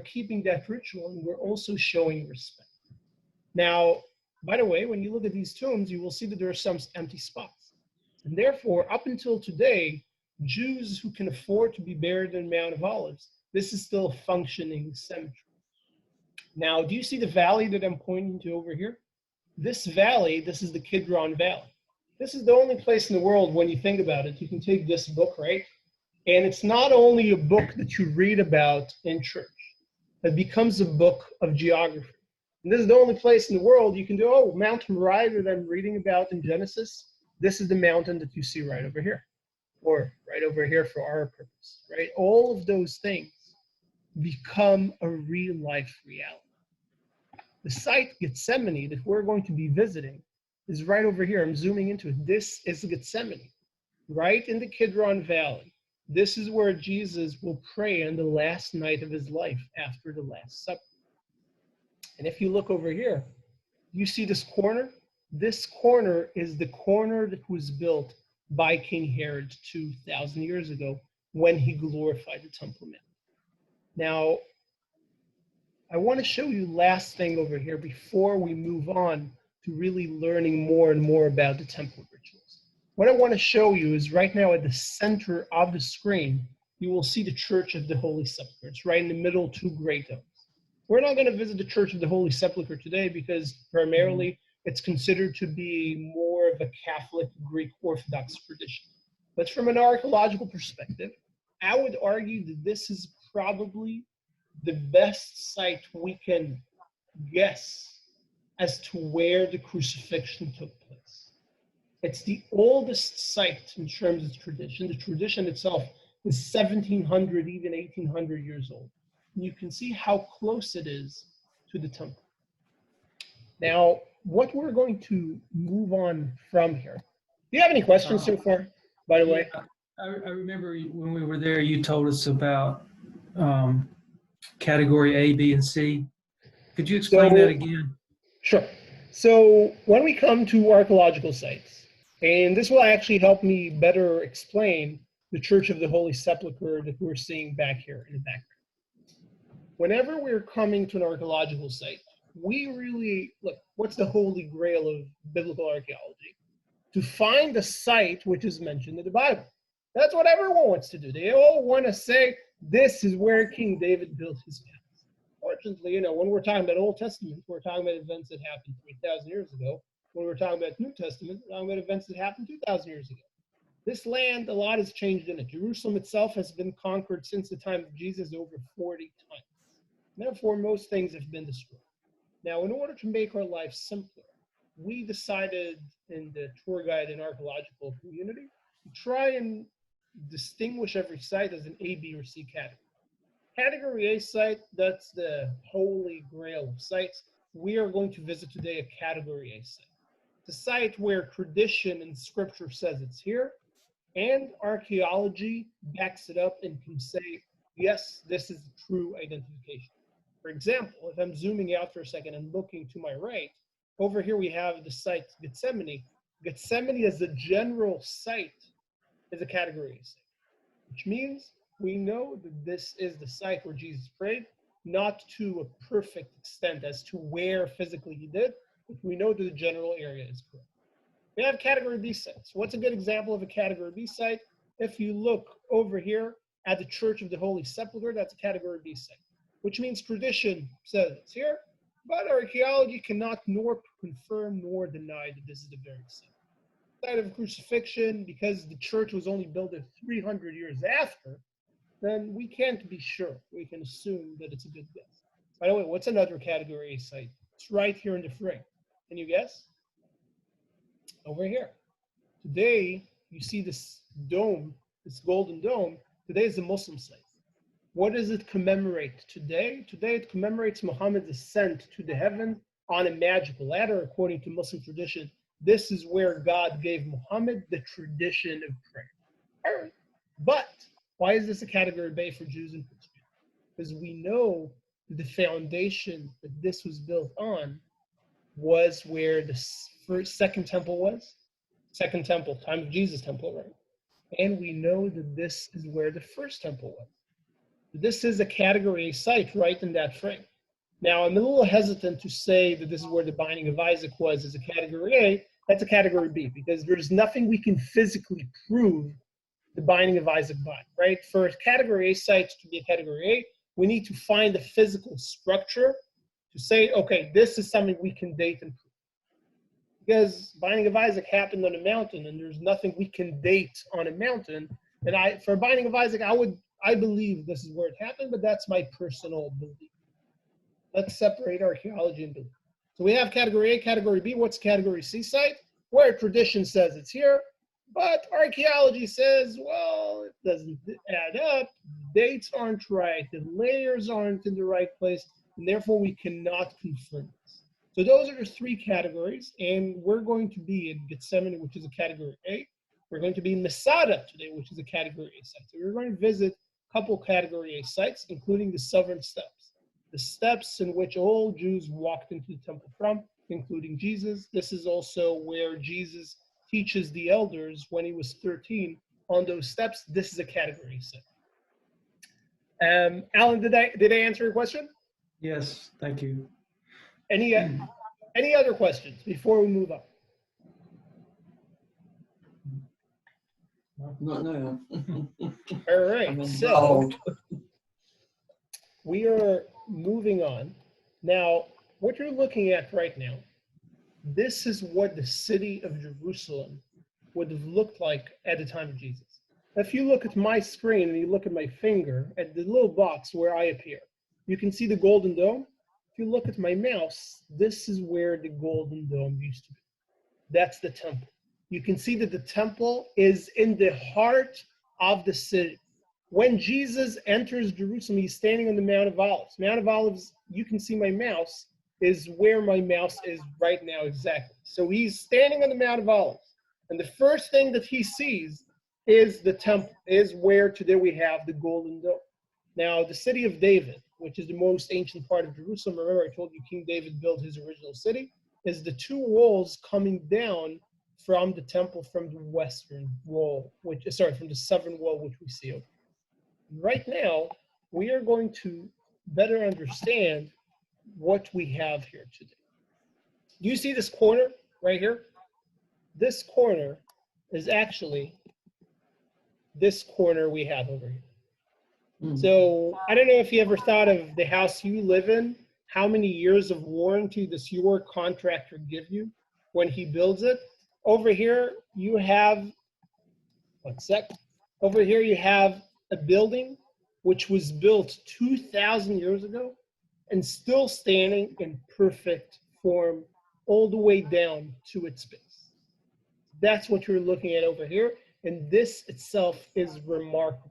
keeping that ritual, and we're also showing respect. Now, by the way, when you look at these tombs, you will see that there are some empty spots. And therefore, up until today, Jews who can afford to be buried in Mount of Olives, this is still a functioning cemetery. Now, do you see the valley that I'm pointing to over here? This valley, this is the Kidron Valley. This is the only place in the world, when you think about it, you can take this book, right? And it's not only a book that you read about in church. It becomes a book of geography. And this is the only place in the world you can do, oh, Mount Moriah that I'm reading about in Genesis, this is the mountain that you see right over here. Or right over here for our purpose, right? All of those things become a real life reality. The site Gethsemane that we're going to be visiting is right over here. I'm zooming into it. This is Gethsemane, right in the Kidron Valley. This is where Jesus will pray on the last night of his life after the Last Supper. And if you look over here, you see this corner? This corner is the corner that was built by King Herod 2,000 years ago when he glorified the Temple Mount. Now, I want to show you last thing over here before we move on to really learning more and more about the temple rituals. What I want to show you is right now at the center of the screen, you will see the Church of the Holy Sepulchre. It's right in the middle, two great domes. We're not going to visit the Church of the Holy Sepulchre today because primarily it's considered to be more of a Catholic Greek Orthodox tradition. But from an archaeological perspective, I would argue that this is probably the best site we can guess as to where the crucifixion took place. It's the oldest site in terms of tradition. The tradition itself is 1700, even 1800 years old. And you can see how close it is to the temple. Now, what we're going to move on from here. Do you have any questions so far, by the way? I remember when we were there, you told us about category A, B, and C. Could you explain that again? Sure. So when we come to archaeological sites, and this will actually help me better explain the Church of the Holy Sepulchre that we're seeing back here in the background. Whenever we're coming to an archaeological site, we really look, what's the holy grail of biblical archaeology? To find a site which is mentioned in the Bible. That's what everyone wants to do. They all want to say, this is where King David built his palace. Fortunately, when we're talking about Old Testament, we're talking about events that happened 3,000 years ago. When we're talking about New Testament, we're talking about events that happened 2,000 years ago. This land, a lot has changed in it. Jerusalem itself has been conquered since the time of Jesus over 40 times. Therefore, most things have been destroyed. Now, in order to make our life simpler, we decided in the tour guide and archaeological community to try and distinguish every site as an A, B, or C category. Category A site, that's the holy grail of sites. We are going to visit today a category A site. It's a site where tradition and scripture says it's here, and archaeology backs it up and can say, yes, this is true identification. For example, if I'm zooming out for a second and looking to my right, over here we have the site Gethsemane. Gethsemane as a general site is a category A site, which means we know that this is the site where Jesus prayed, not to a perfect extent as to where physically he did, but we know that the general area is correct. We have category B sites. What's a good example of a category B site? If you look over here at the Church of the Holy Sepulchre, that's a category B site, which means tradition says it's here, but archaeology cannot nor confirm nor deny that this is the very site. site of crucifixion, because the church was only built 300 years after, then we can't be sure. We can assume that it's a good guess. By the way, what's another category A site? It's right here in the frame. Can you guess? Over here. Today, you see this dome, this golden dome. Today is the Muslim site. What does it commemorate today? Today, it commemorates Muhammad's ascent to the heaven on a magical ladder, according to Muslim tradition. This is where God gave Muhammad the tradition of prayer. All right. But why is this a category B for Jews and Christians? Because we know that the foundation that this was built on was where the second temple was. Second temple, time of Jesus temple, right? And we know that this is where the first temple was. This is a category A site right in that frame. Now, I'm a little hesitant to say that this is where the binding of Isaac was as a category A. That's a category B, because there's nothing we can physically prove the binding of Isaac by, right? For a category A site to be a category A, we need to find the physical structure to say, okay, this is something we can date and prove. Because binding of Isaac happened on a mountain, and there's nothing we can date on a mountain. And for binding of Isaac, I believe this is where it happened, but that's my personal belief. Let's separate archaeology and belief. So we have category A, category B. What's category C site? Where tradition says it's here, but archaeology says, well, it doesn't add up. Dates aren't right. The layers aren't in the right place, and therefore we cannot confirm this. So those are the three categories, and we're going to be in Gethsemane, which is a category A. We're going to be in Masada today, which is a category A site. So we're going to visit a couple category A sites, including the southern steps. The steps in which all Jews walked into the temple from, including Jesus. This is also where Jesus teaches the elders when he was 13 on those steps. This is a category site. Alan, did I answer your question? Yes, thank you. Any other questions before we move on? Not now. All right, I'm so involved. we are moving on. Now, what you're looking at right now, this is what the city of Jerusalem would have looked like at the time of Jesus. If you look at my screen and you look at my finger at the little box where I appear, you can see the Golden Dome. If you look at my mouse, this is where the Golden Dome used to be. That's the temple. You can see that the temple is in the heart of the city. When Jesus enters Jerusalem, he's standing on the Mount of Olives. Mount of Olives, you can see my mouse, is where my mouse is right now exactly. So he's standing on the Mount of Olives. And the first thing that he sees is the temple, is where today we have the Golden Dome. Now, the city of David, which is the most ancient part of Jerusalem, remember I told you King David built his original city, is the two walls coming down from the temple from the western wall, from the southern wall, which we see over here. Right now, we are going to better understand what we have here today. Do you see this corner right here? This corner is actually this corner we have over here. So I don't know if you ever thought of the house you live in, how many years of warranty does your contractor give you when he builds it? Over here, you have, over here you have a building which was built 2,000 years ago and still standing in perfect form all the way down to its base. That's what you're looking at over here, and this itself is remarkable.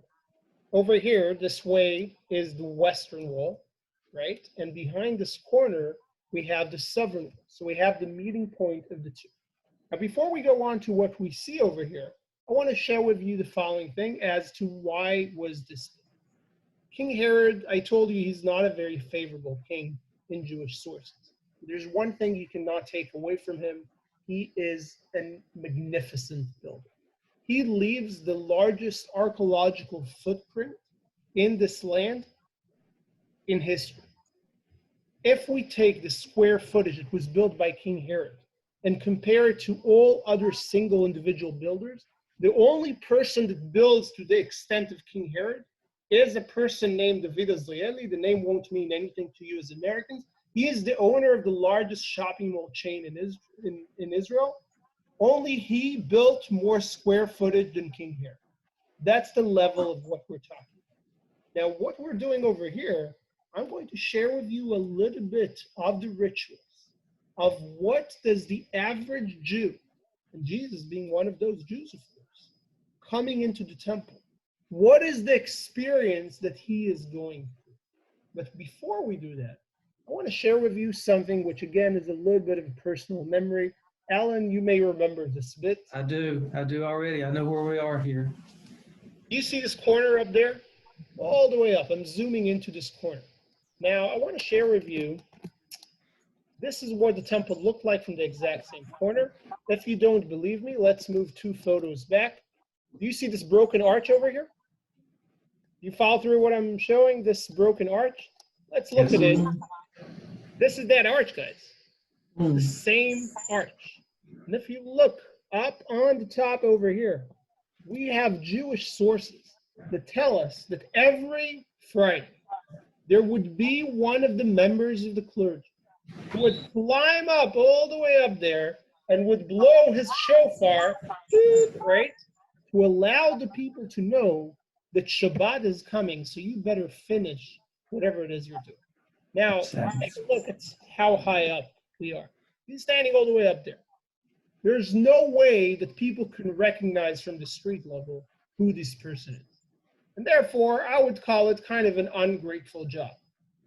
Over here, this way is the western wall, right? And behind this corner, we have the southern wall. So we have the meeting point of the two. Now, before we go on to what we see over here, I want to share with you the following thing as to why was this built. King Herod, I told you he's not a very favorable king in Jewish sources. There's one thing you cannot take away from him. He is a magnificent builder. He leaves the largest archaeological footprint in this land in history. If we take the square footage that was built by King Herod and compare it to all other single individual builders, the only person that builds to the extent of King Herod is a person named David Azrieli. The name won't mean anything to you as Americans. He is the owner of the largest shopping mall chain in Israel. Only he built more square footage than King Herod. That's the level of what we're talking about. Now, what we're doing over here, I'm going to share with you a little bit of the rituals of what does the average Jew, and Jesus being one of those Jews, of course, coming into the temple, what is the experience that he is going through? But before we do that, I want to share with you something which, again, is a little bit of a personal memory. Alan, you may remember this bit. I do already. I know where we are here. You see this corner up there? All the way up. I'm zooming into this corner. Now, I want to share with you, this is what the temple looked like from the exact same corner. If you don't believe me, let's move 2 photos back. Do you see this broken arch over here? You follow through what I'm showing, this broken arch? Let's look at it. This is that arch, guys. The same arch. And if you look up on the top over here, we have Jewish sources that tell us that every Friday there would be one of the members of the clergy who would climb up all the way up there and would blow his shofar, right, to allow the people to know that Shabbat is coming, so you better finish whatever it is you're doing. Now, take a look at how high up we are. He's standing all the way up there. There's no way that people can recognize from the street level who this person is. And therefore, I would call it kind of an ungrateful job.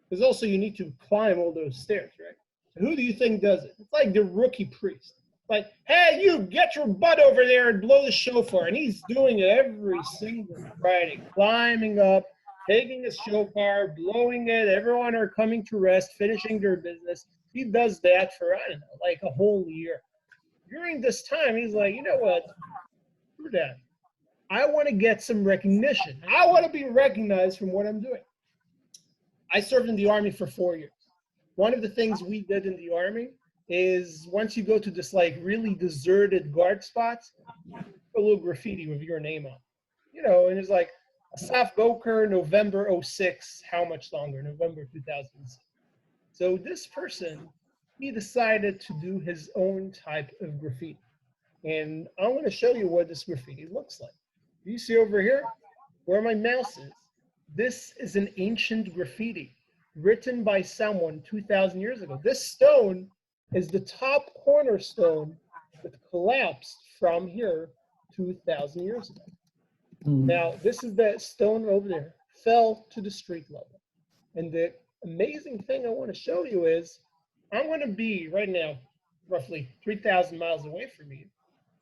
Because also you need to climb all those stairs, right? And who do you think does it? It's like the rookie priest. Like, hey, you get your butt over there and blow the shofar. And he's doing it every single Friday, climbing up, taking his shofar, blowing it. Everyone are coming to rest, finishing their business. He does that for, I don't know, like a whole year. During this time, he's like, you know what? Screw that. I want to get some recognition. I want to be recognized from what I'm doing. I served in the Army for 4 years. One of the things we did in the Army is once you go to this like really deserted guard spots, a little graffiti with your name on. You know, and it's like, Asaf Boker, November 06, how much longer? November 2006. So this person, he decided to do his own type of graffiti. And I'm going to show you what this graffiti looks like. You see over here where my mouse is? This is an ancient graffiti written by someone 2,000 years ago. This stone is the top cornerstone that collapsed from here 2,000 years ago. Now, this is that stone over there, fell to the street level. And the amazing thing I want to show you is, I'm going to be right now roughly 3,000 miles away from you,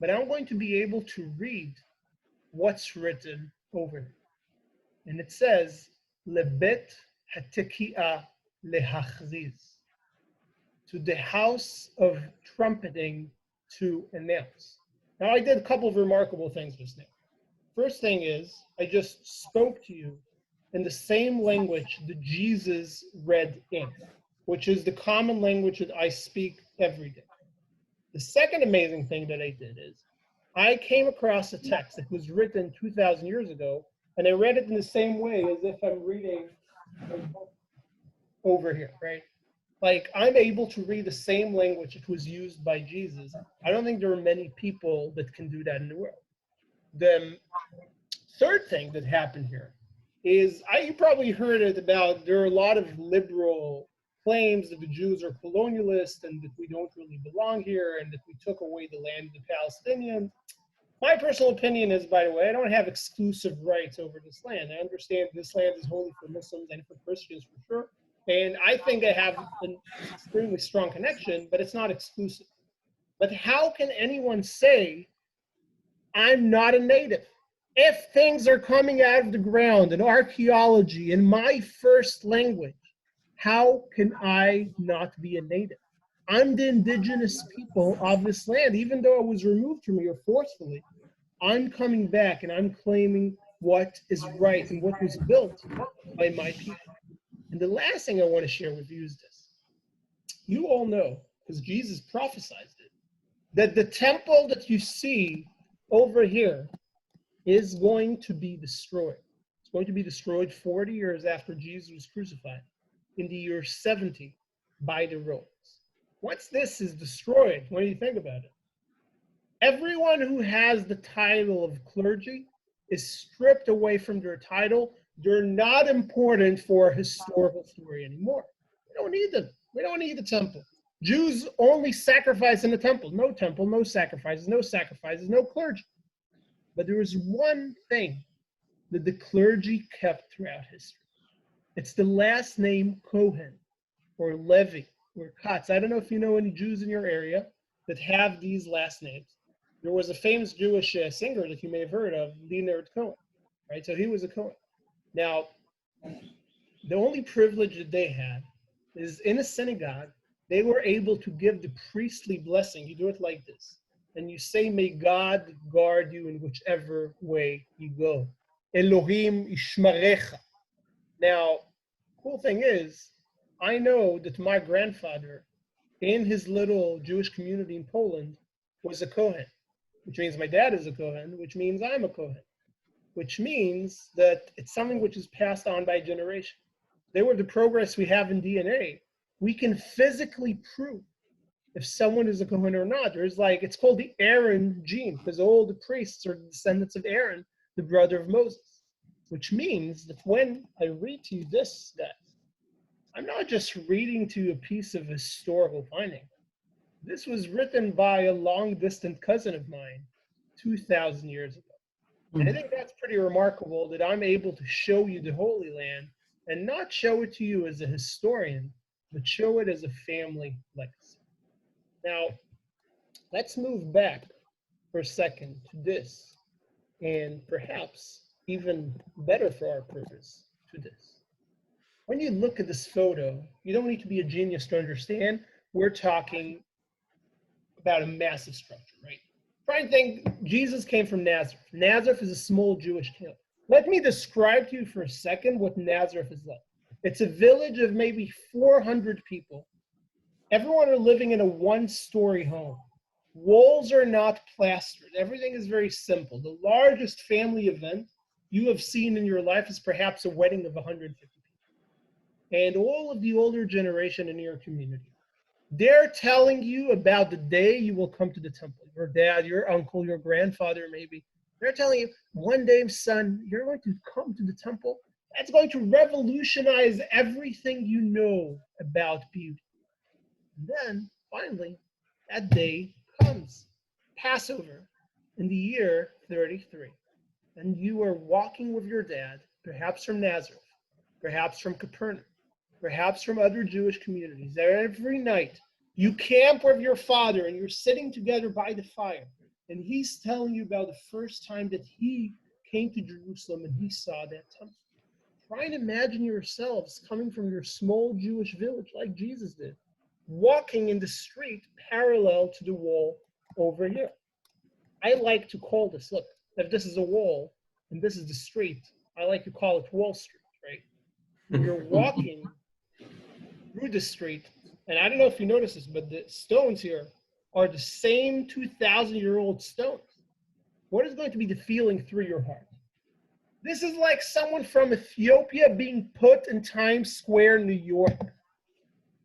but I'm going to be able to read what's written over there. And it says, Lebet hatikia lehachziz, to the house of trumpeting to announce. Now, I did a couple of remarkable things just now. First thing is, I just spoke to you in the same language that Jesus read in, which is the common language that I speak every day. The second amazing thing that I did is, I came across a text that was written 2,000 years ago, and I read it in the same way as if I'm reading over here, right? Like, I'm able to read the same language that was used by Jesus. I don't think there are many people that can do that in the world. The third thing that happened here is, you probably heard it about, there are a lot of liberal claims that the Jews are colonialists and that we don't really belong here and that we took away the land of the Palestinians. My personal opinion is, by the way, I don't have exclusive rights over this land. I understand this land is holy for Muslims and for Christians for sure. And I think I have an extremely strong connection, but it's not exclusive. But how can anyone say, I'm not a native? If things are coming out of the ground in archaeology in my first language, how can I not be a native? I'm the indigenous people of this land. Even though I was removed from here forcefully, I'm coming back and I'm claiming what is right and what was built by my people. And the last thing I want to share with you is this. You all know, because Jesus prophesied it, that the temple that you see over here is going to be destroyed. It's going to be destroyed 40 years after Jesus was crucified, in the year 70 by the Romans. Once this is destroyed, what do you think about it? Everyone who has the title of clergy is stripped away from their title. They're not important for a historical story anymore. We don't need them. We don't need the temple. Jews only sacrifice in the temple. No temple, no sacrifices, no clergy. But there is one thing that the clergy kept throughout history. It's the last name Cohen or Levi or Katz. I don't know if you know any Jews in your area that have these last names. There was a famous Jewish singer that you may have heard of, Leonard Cohen, right? So he was a Cohen. Now, the only privilege that they had is in a synagogue, they were able to give the priestly blessing. You do it like this. And you say, may God guard you in whichever way you go. Elohim ishmarecha. Now, cool thing is, I know that my grandfather in his little Jewish community in Poland was a Kohen, which means my dad is a Kohen, which means I'm a Kohen, which means that it's something which is passed on by generation. They were the progress we have in DNA. We can physically prove if someone is a Kohen or not. There's like, it's called the Aaron gene, because all the priests are descendants of Aaron, the brother of Moses, which means that when I read to you this, guys, I'm not just reading to you a piece of historical finding. This was written by a long-distant cousin of mine 2,000 years ago. And I think that's pretty remarkable that I'm able to show you the Holy Land and not show it to you as a historian, but show it as a family legacy. Now, let's move back for a second to this, and perhaps even better for our purpose, to this. When you look at this photo, you don't need to be a genius to understand we're talking about a massive structure, right? Try and think, Jesus came from Nazareth. Nazareth is a small Jewish town. Let me describe to you for a second what Nazareth is like. It's a village of maybe 400 people. Everyone are living in a one-story home. Walls are not plastered. Everything is very simple. The largest family event you have seen in your life is perhaps a wedding of 150 people. And all of the older generation in your community, they're telling you about the day you will come to the temple. Your dad, your uncle, your grandfather, maybe. They're telling you, one day, son, you're going to come to the temple. That's going to revolutionize everything you know about beauty. And then, finally, that day comes. Passover in the year 33. And you are walking with your dad, perhaps from Nazareth, perhaps from Capernaum, perhaps from other Jewish communities. Every night, you camp with your father and you're sitting together by the fire. And he's telling you about the first time that he came to Jerusalem and he saw that temple. Try and imagine yourselves coming from your small Jewish village like Jesus did, walking in the street parallel to the wall over here. I like to call this, look, if this is a wall and this is the street, I like to call it Wall Street, right? You're walking through the street, and I don't know if you notice this, but the stones here are the same 2,000-year-old stones. What is going to be the feeling through your heart? This is like someone from Ethiopia being put in Times Square, New York.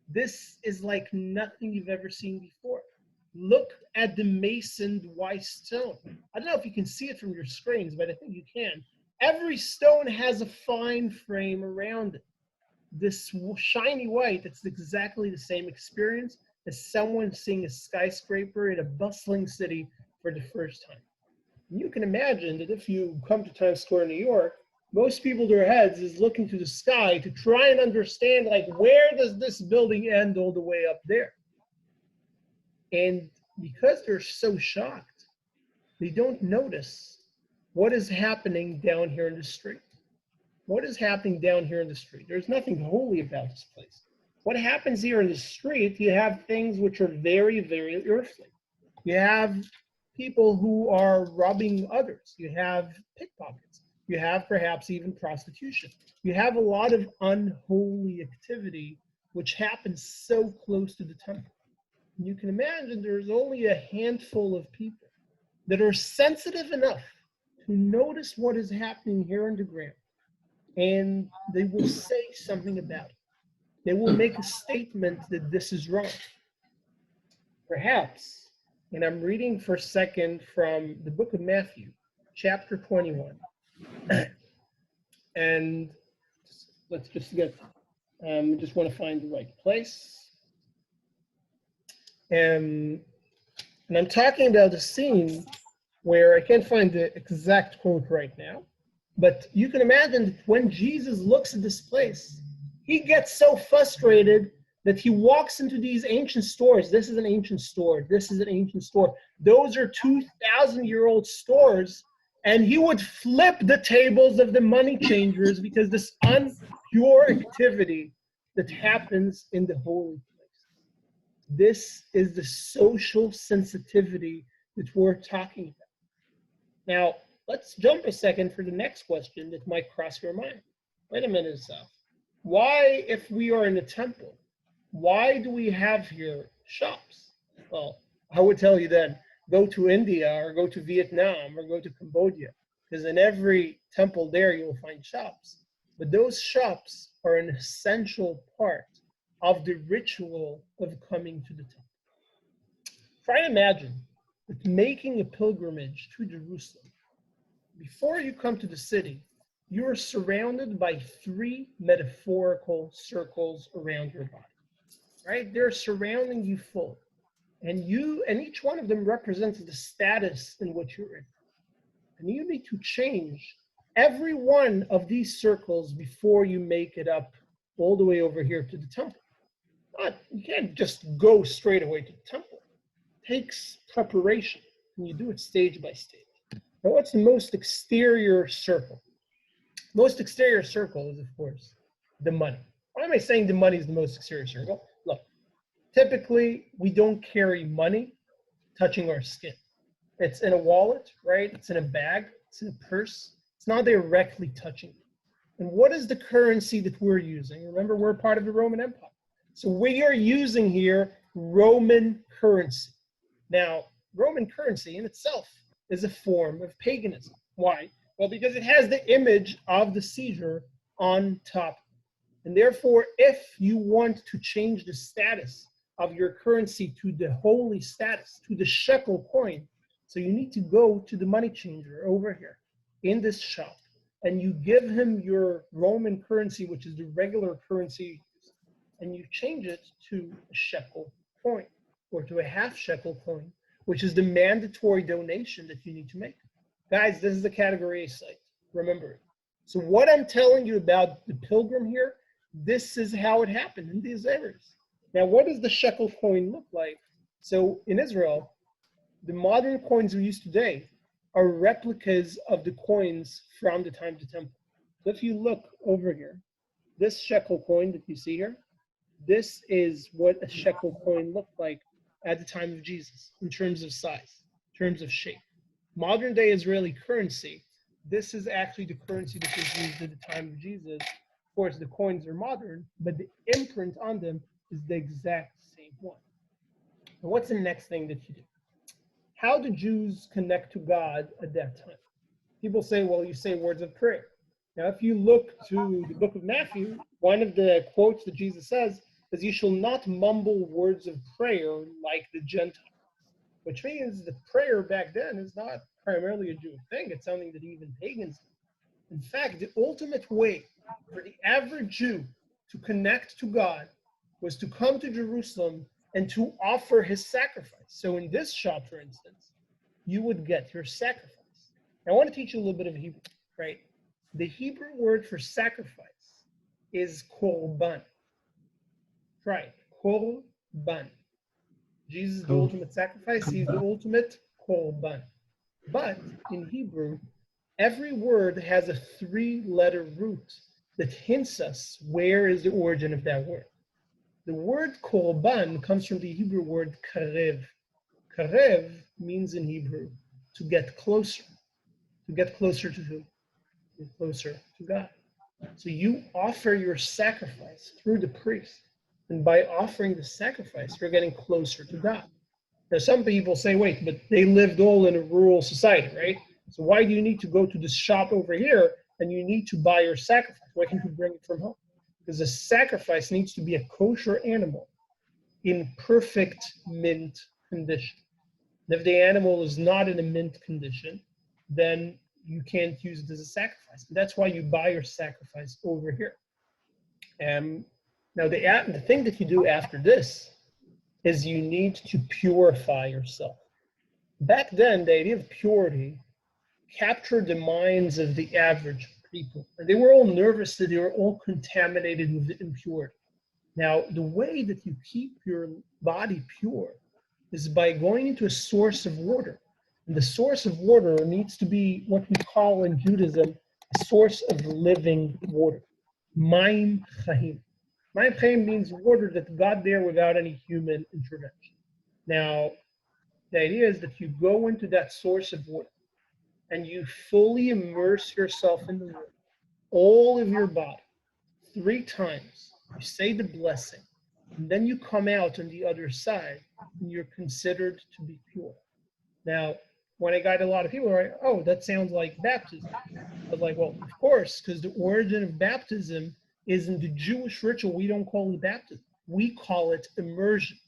This is like nothing you've ever seen before. Look at the masoned white stone. I don't know if you can see it from your screens, but I think you can. Every stone has a fine frame around it. This shiny white, it's exactly the same experience as someone seeing a skyscraper in a bustling city for the first time. And you can imagine that if you come to Times Square, New York, most people, their heads is looking to the sky to try and understand, like, where does this building end all the way up there? And because they're so shocked, they don't notice what is happening down here in the street. What is happening down here in the street? There's nothing holy about this place. What happens here in the street, you have things which are very, very earthly. You have people who are robbing others. You have pickpockets. You have perhaps even prostitution. You have a lot of unholy activity which happens so close to the temple. And you can imagine there's only a handful of people that are sensitive enough to notice what is happening here on the ground. And they will say something about it. They will make a statement that this is wrong. Perhaps and I'm reading for a second from the book of Matthew, chapter 21. And let's just get, just want to find the right place. And I'm talking about a scene where I can't find the exact quote right now, but you can imagine that when Jesus looks at this place, he gets so frustrated that he walks into these ancient stores. This is an ancient store. This is an ancient store. Those are 2,000-year-old stores. And he would flip the tables of the money changers because this unpure activity that happens in the holy place. This is the social sensitivity that we're talking about. Now, let's jump a second for the next question that might cross your mind. Wait a minute, Seth. Why, if we are in a temple, why do we have here shops? Well, I would tell you then, go to India or go to Vietnam or go to Cambodia, because in every temple there you will find shops. But those shops are an essential part of the ritual of coming to the temple. Try to imagine that making a pilgrimage to Jerusalem. Before you come to the city, you are surrounded by 3 metaphorical circles around your body, right? They're surrounding you full. And each one of them represents the status in which you're in. And you need to change every one of these circles before you make it up all the way over here to the temple. You can't just go straight away to the temple. It takes preparation, and you do it stage by stage. Now, what's the most exterior circle? Most exterior circle is, of course, the money. Why am I saying the money is the most exterior circle? Look, typically, we don't carry money touching our skin. It's in a wallet, right? It's in a bag. It's in a purse. It's not directly touching you. And what is the currency that we're using? Remember, we're part of the Roman Empire. So we are using here Roman currency. Now, Roman currency in itself is a form of paganism. Why? Well, because it has the image of the Caesar on top. And therefore, if you want to change the status of your currency to the holy status, to the shekel coin, so you need to go to the money changer over here in this shop, and you give him your Roman currency, which is the regular currency, and you change it to a shekel coin or to a half shekel coin, which is the mandatory donation that you need to make. Guys, this is a category A site. Remember it. So what I'm telling you about the pilgrim here, this is how it happened in these areas. Now, what does the shekel coin look like? So in Israel, the modern coins we use today are replicas of the coins from the time of the temple. So if you look over here, this shekel coin that you see here, this is what a shekel coin looked like at the time of Jesus in terms of size, in terms of shape. Modern day Israeli currency, this is actually the currency that was used at the time of Jesus. Of course, the coins are modern, but the imprint on them is the exact same one. And what's the next thing that you do? How do Jews connect to God at that time? People say, well, you say words of prayer. Now, if you look to the book of Matthew, one of the quotes that Jesus says is, you shall not mumble words of prayer like the Gentiles, which means the prayer back then is not primarily a Jewish thing. It's something that even pagans do. In fact, the ultimate way for the average Jew to connect to God was to come to Jerusalem and to offer his sacrifice. So in this shop, for instance, you would get your sacrifice. Now, I want to teach you a little bit of Hebrew, right? The Hebrew word for sacrifice is korban. Right, korban. Jesus is the ultimate sacrifice. He's the ultimate korban. But in Hebrew, every word has a 3-letter root that hints us where is the origin of that word. The word korban comes from the Hebrew word karev. Karev means in Hebrew to get closer. To get closer to who? Get closer to God. So you offer your sacrifice through the priest. And by offering the sacrifice, you're getting closer to God. Now, some people say, wait, but they lived all in a rural society, right? So why do you need to go to this shop over here and you need to buy your sacrifice? Why can't you bring it from home? Because the sacrifice needs to be a kosher animal in perfect mint condition. And if the animal is not in a mint condition, then you can't use it as a sacrifice. That's why you buy your sacrifice over here. Now, the thing that you do after this is you need to purify yourself. Back then, the idea of purity captured the minds of the average people. And they were all nervous that they were all contaminated with impurity. Now, the way that you keep your body pure is by going into a source of water. And the source of water needs to be what we call in Judaism a source of living water. Maim Chahim. Maim Chahim means water that got there without any human intervention. Now, the idea is that you go into that source of water and you fully immerse yourself in the water, all of your body, 3 times. You say the blessing, and then you come out on the other side, and you're considered to be pure. Now, when I got a lot of people, right, oh, that sounds like baptism. I was like, well, of course, because the origin of baptism is in the Jewish ritual. We don't call it baptism. We call it immersion.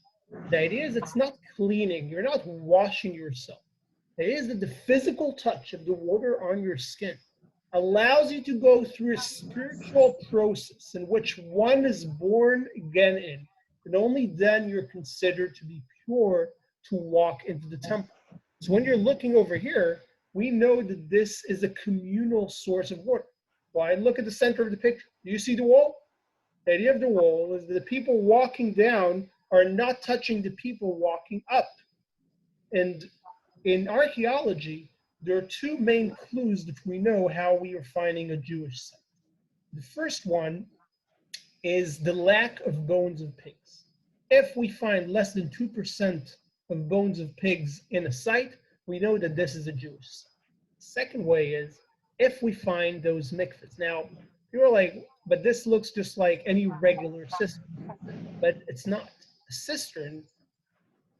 The idea is it's not cleaning. You're not washing yourself. It is that the physical touch of the water on your skin allows you to go through a spiritual process in which one is born again in, and only then you're considered to be pure to walk into the temple. So when you're looking over here, we know that this is a communal source of water. Why? Look at the center of the picture. Do you see the wall? The idea of the wall is that the people walking down are not touching the people walking up. And in archaeology, there are 2 main clues that we know how we are finding a Jewish site. The first one is the lack of bones of pigs. If we find less than 2% of bones of pigs in a site, we know that this is a Jewish site. The second way is if we find those mikvahs. Now, you're like, but this looks just like any regular cistern. But it's not. A cistern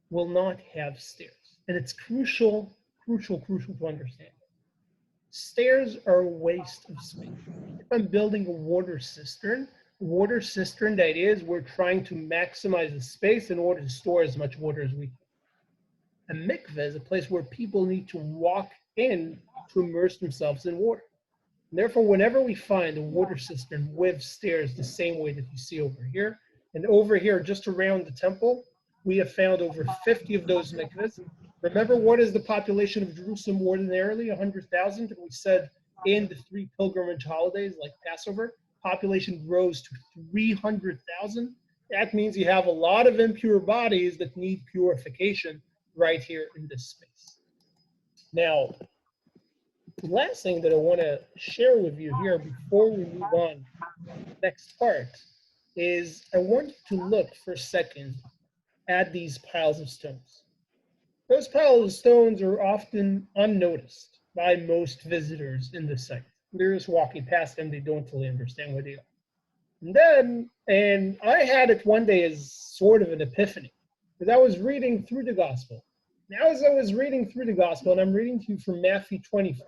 will not have stairs. And it's crucial to understand. Stairs are a waste of space. If I'm building a water cistern, the idea is we're trying to maximize the space in order to store as much water as we can. A mikveh is a place where people need to walk in to immerse themselves in water. And therefore, whenever we find a water cistern with stairs the same way that you see over here, and over here just around the temple, we have found over 50 of those mikvahs. Remember, what is the population of Jerusalem ordinarily? 100,000. And we said in the 3 pilgrimage holidays, like Passover, population grows to 300,000. That means you have a lot of impure bodies that need purification right here in this space. Now, the last thing that I want to share with you here before we move on to the next part is I want you to look for a second at these piles of stones. Those piles of stones are often unnoticed by most visitors in the site. They're just walking past them. They don't fully understand what they are. And I had it one day as sort of an epiphany, because I was reading through the gospel. Now, as I was reading through the gospel, and I'm reading to you from Matthew 24,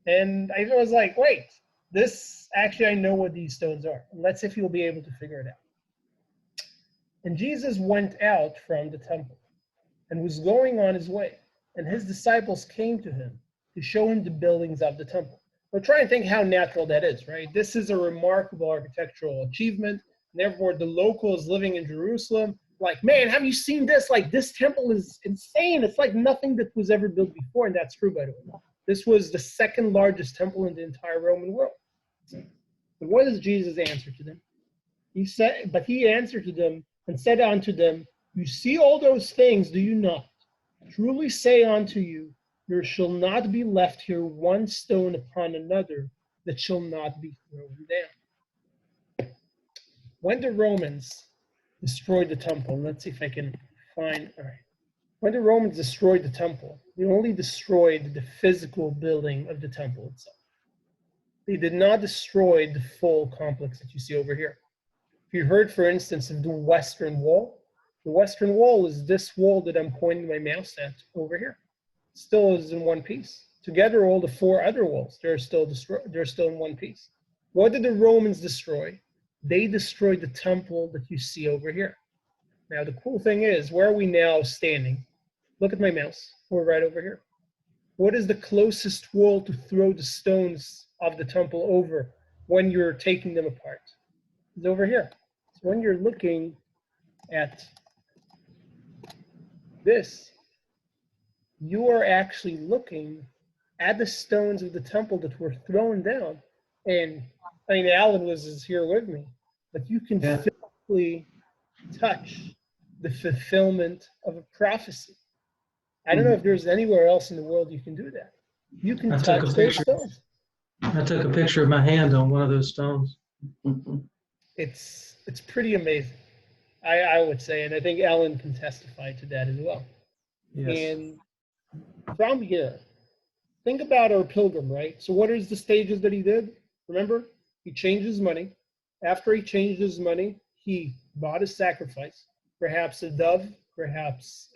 and I was like, wait, I know what these stones are. Let's see if you'll be able to figure it out. And Jesus went out from the temple and was going on his way, and his disciples came to him to show him the buildings of the temple. Well, try and think how natural that is, right? This is a remarkable architectural achievement. And therefore, the locals living in Jerusalem, like, man, have you seen this? Like, this temple is insane. It's like nothing that was ever built before, and that's true, by the way. This was the 2nd largest temple in the entire Roman world. But what is Jesus' answer to them? He answered to them and said unto them, you see all those things, do you not? Truly say unto you, there shall not be left here one stone upon another that shall not be thrown down. When the Romans destroyed the temple, let's see if I can find, all right. When the Romans destroyed the temple, they only destroyed the physical building of the temple itself. They did not destroy the full complex that you see over here. If you heard, for instance, of the Western Wall, the Western Wall is this wall that I'm pointing my mouse at over here. It still is in one piece. Together, all the 4 other walls, they're still in one piece. What did the Romans destroy? They destroyed the temple that you see over here. Now, the cool thing is, where are we now standing? Look at my mouse. We're right over here. What is the closest wall to throw the stones of the temple over when you're taking them apart? It's over here. So when you're looking at this, you are actually looking at the stones of the temple that were thrown down. And I mean, Alan is here with me, but you can Yeah. physically touch the fulfillment of a prophecy. I don't know if there's anywhere else in the world you can do that. You can I took touch a those picture. stones. I took a picture of my hand on one of those stones. It's pretty amazing, I would say, and I think Alan can testify to that as well. Yes. And from here, think about our pilgrim, right? So what is the stages that he did? Remember, he changed his money. After he changed his money, he bought a sacrifice, perhaps a dove, perhaps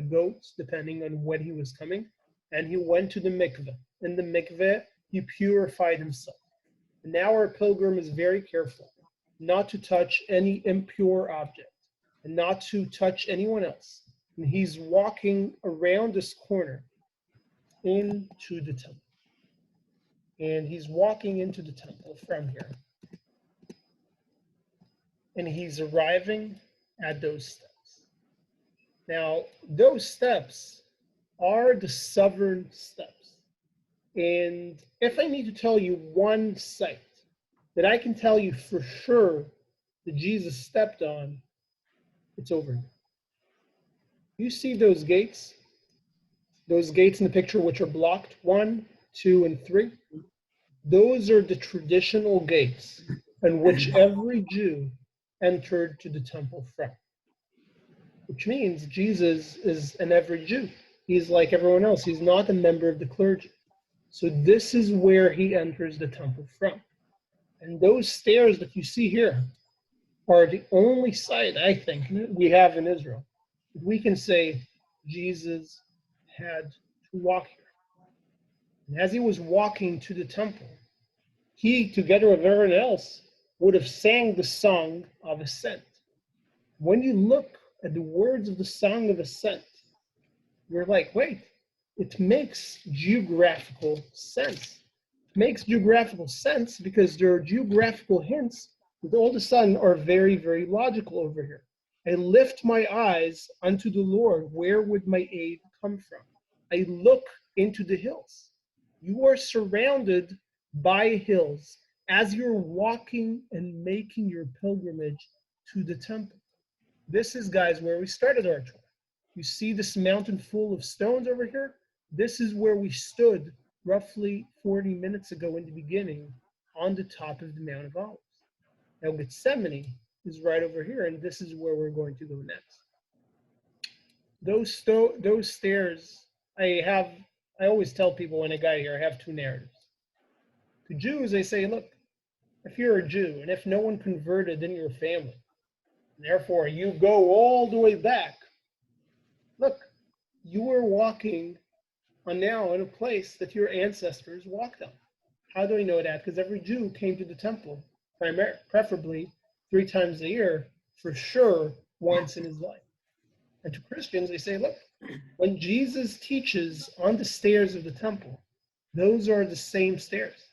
goats, depending on when he was coming. And he went to the mikveh. In the mikveh, he purified himself. And now our pilgrim is very careful not to touch any impure object and not to touch anyone else. And he's walking around this corner into the temple. And he's walking into the temple from here. And he's arriving at those steps. Now, those steps are the sovereign steps. And if I need to tell you one site that I can tell you for sure that Jesus stepped on, it's over here. You see those gates? Those gates in the picture which are blocked, 1, 2, and 3? Those are the traditional gates in which every Jew entered to the temple from. Which means Jesus is an every Jew. He's like everyone else. He's not a member of the clergy. So this is where he enters the temple from. And those stairs that you see here are the only site, I think, we have in Israel. We can say Jesus had to walk here. And as he was walking to the temple, he, together with everyone else, would have sang the song of ascent. When you look at the words of the song of ascent, you're like, wait, it makes geographical sense. It makes geographical sense because there are geographical hints that all of a sudden are very, very logical over here. I lift my eyes unto the Lord. Where would my aid come from? I look into the hills. You are surrounded by hills as you're walking and making your pilgrimage to the temple. This is, guys, where we started our tour. You see this mountain full of stones over here? This is where we stood roughly 40 minutes ago in the beginning on the top of the Mount of Olives. Now Gethsemane is right over here, and this is where we're going to go next. Those stairs, I always tell people when I got here, I have two narratives. To Jews, I say, look, if you're a Jew, and if no one converted in your family, therefore you go all the way back, look, you are walking on now in a place that your ancestors walked on. How do I know that? Because every Jew came to the temple, preferably 3 times a year, for sure, once in his life. And to Christians, they say, look, when Jesus teaches on the stairs of the temple, those are the same stairs.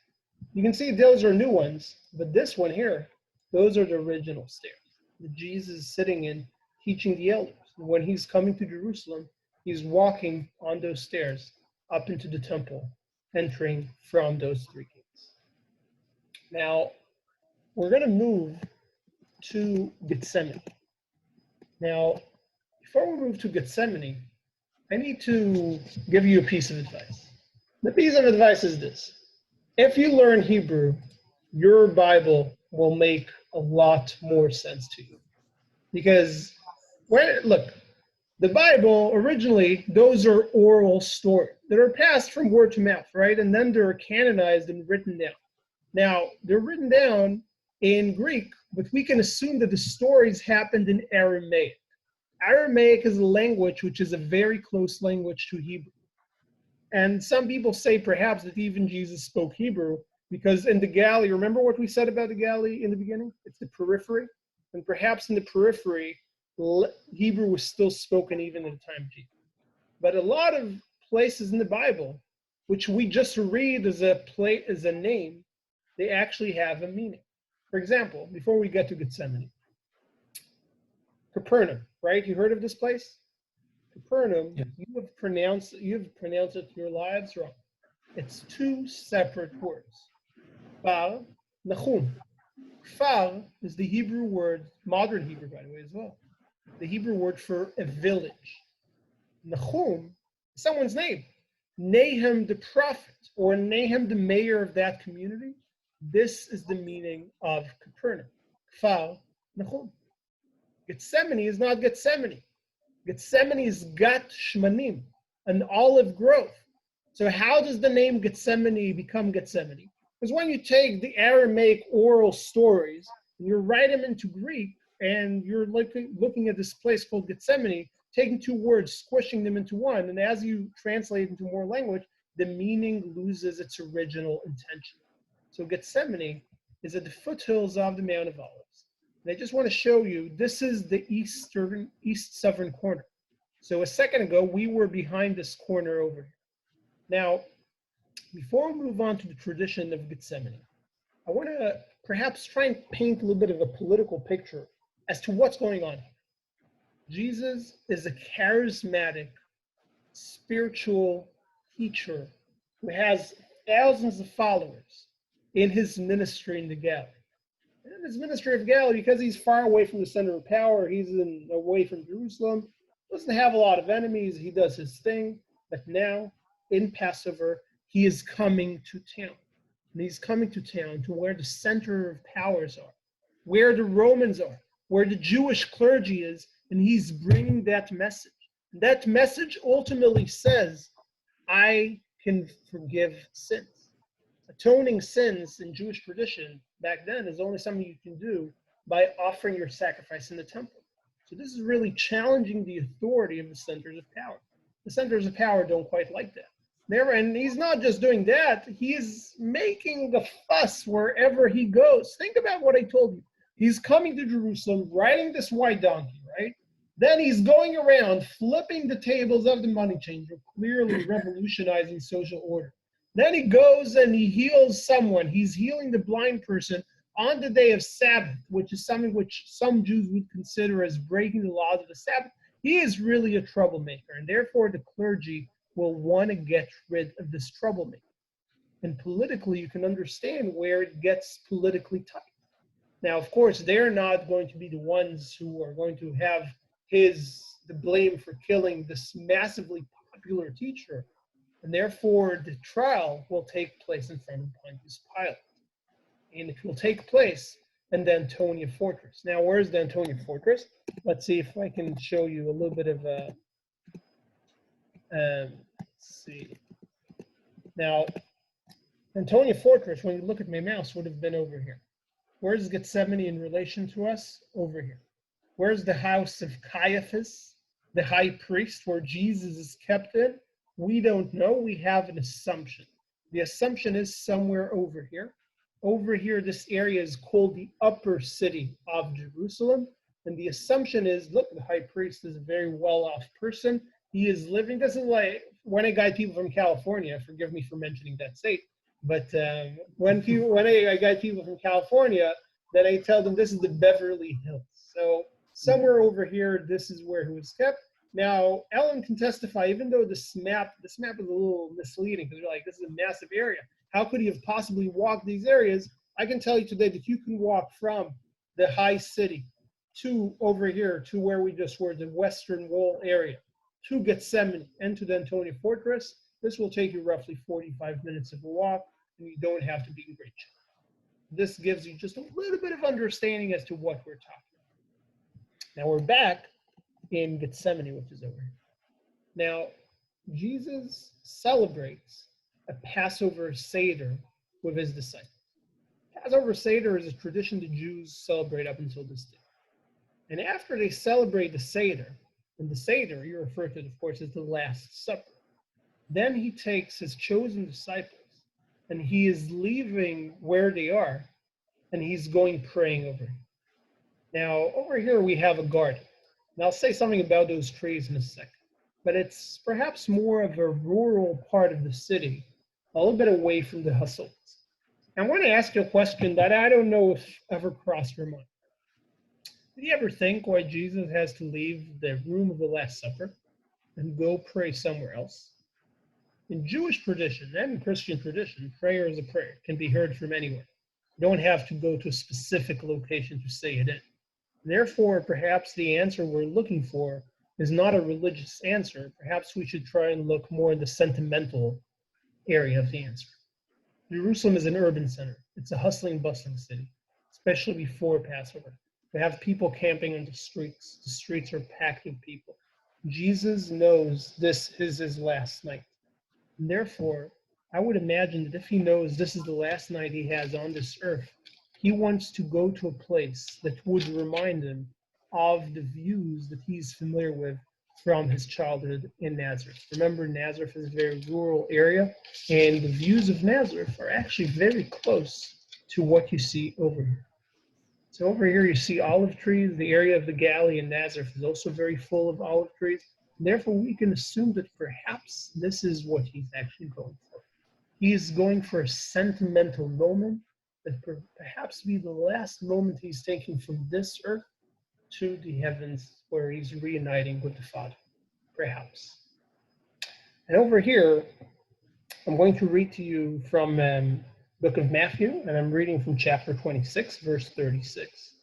You can see those are new ones, but this one here, those are the original stairs that Jesus is sitting in, teaching the elders. And when he's coming to Jerusalem, he's walking on those stairs up into the temple, entering from those 3 gates. Now, we're going to move to Gethsemane. Now, before we move to Gethsemane, I need to give you a piece of advice. The piece of advice is this. If you learn Hebrew, your Bible will make a lot more sense to you. Because, look, the Bible, originally, those are oral stories that are passed from word to mouth, right? And then they're canonized and written down. Now, they're written down in Greek, but we can assume that the stories happened in Aramaic. Aramaic is a language which is a very close language to Hebrew. And some people say perhaps that even Jesus spoke Hebrew because in the Galilee, remember what we said about the Galilee in the beginning? It's the periphery. And perhaps in the periphery, Hebrew was still spoken even in the time of Jesus. But a lot of places in the Bible, which we just read as a name, they actually have a meaning. For example, before we get to Gethsemane, Capernaum, right? You heard of this place? Capernaum, Yeah. you've pronounced it your lives wrong. It's two separate words. Kfar, Nachum. Kfar is the Hebrew word, modern Hebrew, by the way, as well. The Hebrew word for a village. Nachum is someone's name. Nahum the prophet, or Nahum the mayor of that community. This is the meaning of Capernaum. Kfar, Nachum. Gethsemane is not Gethsemane. Gethsemane is Gat Shmanim, an olive grove. So how does the name Gethsemane become Gethsemane? Because when you take the Aramaic oral stories and you write them into Greek, and you're looking at this place called Gethsemane, taking two words, squishing them into one, and as you translate into more language, the meaning loses its original intention. So Gethsemane is at the foothills of the Mount of Olives. And I just want to show you, this is the east southern corner. So a second ago, we were behind this corner over here. Now, before we move on to the tradition of Gethsemane, I want to perhaps try and paint a little bit of a political picture as to what's going on here. Jesus is a charismatic, spiritual teacher who has thousands of followers in his ministry in the Galilee. In his ministry of Galilee, because he's far away from the center of power, he's away from Jerusalem, doesn't have a lot of enemies, he does his thing, but now, in Passover, he is coming to town. And he's coming to town to where the center of powers are, where the Romans are, where the Jewish clergy is, and he's bringing that message. That message ultimately says, I can forgive sins. Atoning sins in Jewish tradition back then is only something you can do by offering your sacrifice in the temple. So this is really challenging the authority of the centers of power. The centers of power don't quite like that. And he's not just doing that, he's making a fuss wherever he goes. Think about what I told you. He's coming to Jerusalem, riding this white donkey, right? Then he's going around flipping the tables of the money changer, clearly revolutionizing social order. Then he goes and he heals someone. He's healing the blind person on the day of Sabbath, which is something which some Jews would consider as breaking the laws of the Sabbath. He is really a troublemaker, and therefore the clergy will want to get rid of this troublemaker. And politically, you can understand where it gets politically tight. Now, of course, they're not going to be the ones who are going to have the blame for killing this massively popular teacher. And therefore, the trial will take place in front of Pontius Pilate. And it will take place in the Antonia Fortress. Now, where's the Antonia Fortress? Let's see if I can show you a little bit of a... let's see. Now, Antonia Fortress, when you look at my mouse, would have been over here. Where's Gethsemane in relation to us? Over here. Where's the house of Caiaphas, the high priest, where Jesus is kept in? We don't know. We have an assumption. The assumption is somewhere over here. Over here, this area is called the upper city of Jerusalem. And the assumption is, look, the high priest is a very well-off person. He is living, this is like, when I guide people from California, forgive me for mentioning that state, but when I guide people from California, then I tell them this is the Beverly Hills. So somewhere over here, this is where he was kept. Now, Ellen can testify, even though this map is a little misleading, because you're like, this is a massive area. How could he have possibly walked these areas? I can tell you today that you can walk from the high city to over here, to where we just were, the Western Wall area, to Gethsemane and to the Antonia Fortress. This will take you roughly 45 minutes of a walk, and you don't have to be in great shape. This gives you just a little bit of understanding as to what we're talking about. Now we're back in Gethsemane, which is over here. Now, Jesus celebrates a Passover Seder with his disciples. Passover Seder is a tradition the Jews celebrate up until this day. And after they celebrate the Seder, and the Seder, you refer to it, of course, as the Last Supper, then he takes his chosen disciples, and he is leaving where they are, and he's going praying over here. Now, over here we have a garden. And I'll say something about those trees in a second. but it's perhaps more of a rural part of the city, a little bit away from the hustle. I want to ask you a question that I don't know if ever crossed your mind. Did you ever think why Jesus has to leave the room of the Last Supper and go pray somewhere else? In Jewish tradition and Christian tradition, prayer is a prayer. It can be heard from anywhere. You don't have to go to a specific location to say it in. Therefore, perhaps the answer we're looking for is not a religious answer. Perhaps we should try and look more in the sentimental area of the answer. Jerusalem is an urban center. It's a hustling, bustling city, especially before Passover. We have people camping in the streets. The streets are packed with people. Jesus knows this is his last night. And therefore, I would imagine that if he knows this is the last night he has on this earth, he wants to go to a place that would remind him of the views that he's familiar with from his childhood in Nazareth. Remember, Nazareth is a very rural area, and the views of Nazareth are actually very close to what you see over here. So over here you see olive trees. The area of the Galilee in Nazareth is also very full of olive trees. Therefore, we can assume that perhaps this is what he's actually going for. He is going for a sentimental moment that perhaps be the last moment he's taking from this earth to the heavens, where he's reuniting with the Father, perhaps. And over here, I'm going to read to you from book of Matthew, and I'm reading from chapter 26, verse 36.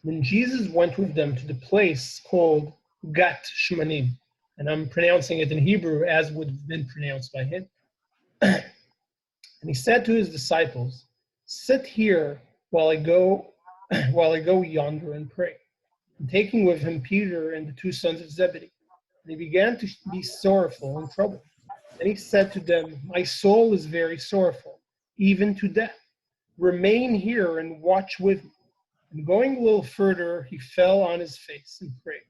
Then Jesus went with them to the place called Gat Shmanim, and I'm pronouncing it in Hebrew as would have been pronounced by him. And he said to his disciples, "Sit here while I go yonder and pray." And taking with him Peter and the two sons of Zebedee, and he began to be sorrowful and troubled. And he said to them, "My soul is very sorrowful, even to death. Remain here and watch with me." And going a little further, he fell on his face and prayed,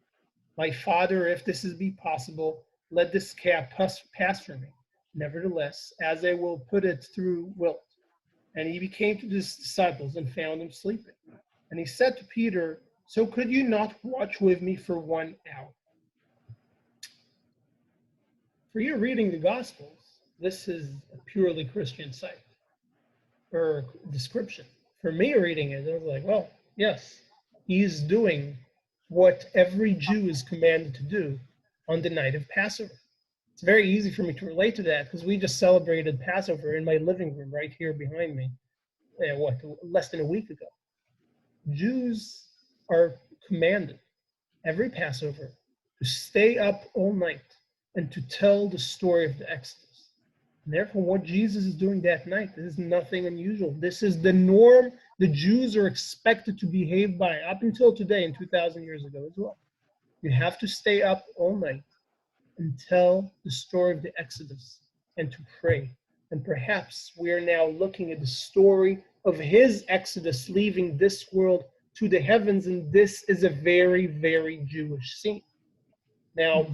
"My Father, if this is be possible, let this cup pass from me. Nevertheless, as I will put it through, will it." And he came to his disciples and found them sleeping. And he said to Peter, "So could you not watch with me for 1 hour?" For you reading the Gospels, this is a purely Christian site or description. For me reading it, I was like, well, yes, he's doing what every Jew is commanded to do on the night of Passover. It's very easy for me to relate to that because we just celebrated Passover in my living room right here behind me, less than a week ago. Jews are commanded every Passover to stay up all night and to tell the story of the Exodus. And therefore, what Jesus is doing that night, this is nothing unusual. This is the norm the Jews are expected to behave by up until today and 2,000 years ago as well. You have to stay up all night and tell the story of the Exodus and to pray. And perhaps we are now looking at the story of his Exodus leaving this world to the heavens, and this is a very, very Jewish scene. Now,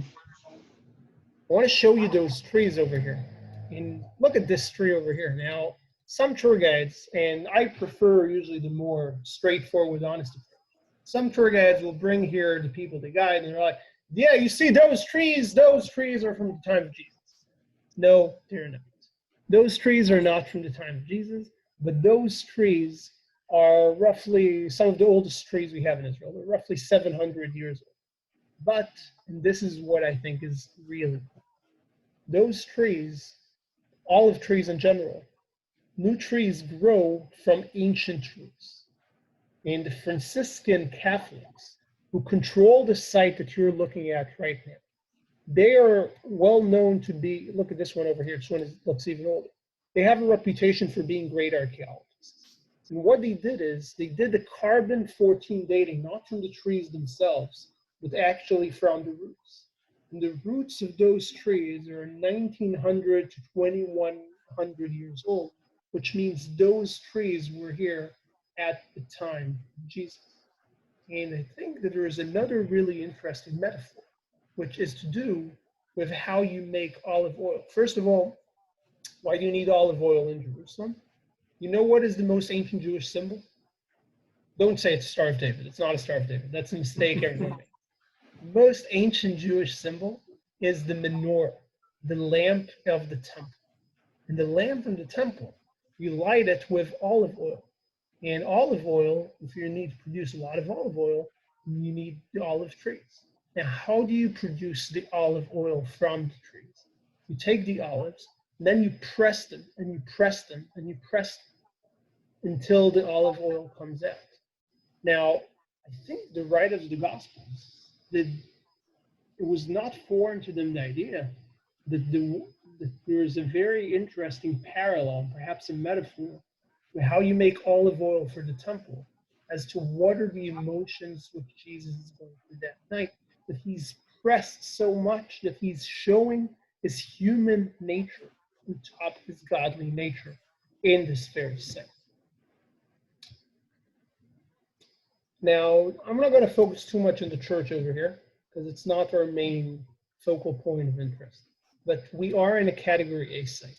I want to show you those trees over here. And look at this tree over here. Now, some tour guides, and I prefer usually the more straightforward, honest approach. Some tour guides will bring here the people they guide, and they're like, "Yeah, you see those trees are from the time of Jesus." No, they're not. Those trees are not from the time of Jesus, but those trees are roughly some of the oldest trees we have in Israel. They're roughly 700 years old. But, and this is what I think is really cool, those trees, olive trees in general, new trees grow from ancient trees. And the Franciscan Catholics who control the site that you're looking at right now, they are well known to be, look at this one over here, this one looks even older. They have a reputation for being great archaeologists. And what they did is they did the carbon-14 dating, not from the trees themselves, but actually from the roots. And the roots of those trees are 1900 to 2100 years old, which means those trees were here at the time of Jesus. And I think that there is another really interesting metaphor, which is to do with how you make olive oil. First of all, why do you need olive oil in Jerusalem? You know what is the most ancient Jewish symbol? Don't say it's Star of David. It's not a Star of David. That's a mistake everyone makes. The most ancient Jewish symbol is the menorah, the lamp of the temple. And the lamp in the temple, you light it with olive oil. And olive oil, if you need to produce a lot of olive oil, you need the olive trees. Now, how do you produce the olive oil from the trees? You take the olives, and then you press them, and you press them, and you press them until the olive oil comes out. Now, I think the writers of the Gospels, it was not foreign to them, the idea that there is a very interesting parallel, perhaps a metaphor, with how you make olive oil for the temple, as to what are the emotions which Jesus is going through that night, that he's pressed so much that he's showing his human nature on top of his godly nature in this very set. Now, I'm not going to focus too much on the church over here, because it's not our main focal point of interest. But we are in a Category A site.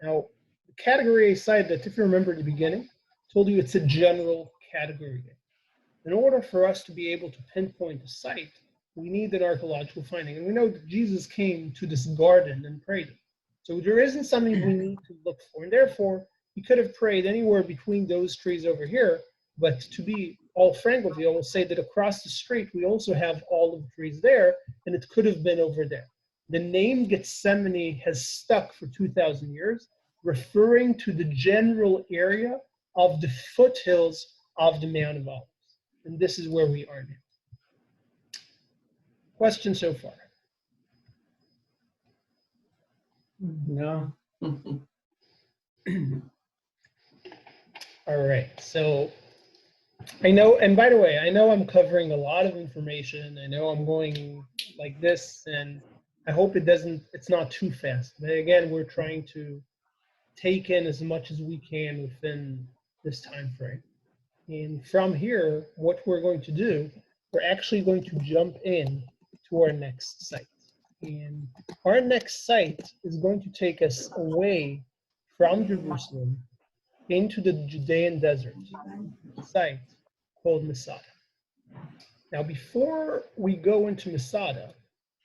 Now, the Category A site, that if you remember at the beginning, told you it's a general Category A. In order for us to be able to pinpoint the site, we need an archaeological finding. And we know that Jesus came to this garden and prayed. So there isn't something we need to look for. And therefore, he could have prayed anywhere between those trees over here. But to be all frank with you, I will say that across the street, we also have olive trees there, and it could have been over there. The name Gethsemane has stuck for 2,000 years, referring to the general area of the foothills of the Mount of Olives. And this is where we are now. Question so far? No. All right, so I know, and by the way, I know I'm covering a lot of information. I know I'm going like this, and I hope it's not too fast. But again, we're trying to take in as much as we can within this time frame. And from here, what we're going to do, we're actually going to jump in to our next site. And our next site is going to take us away from Jerusalem into the Judean desert, a site called Masada. Now, before we go into Masada,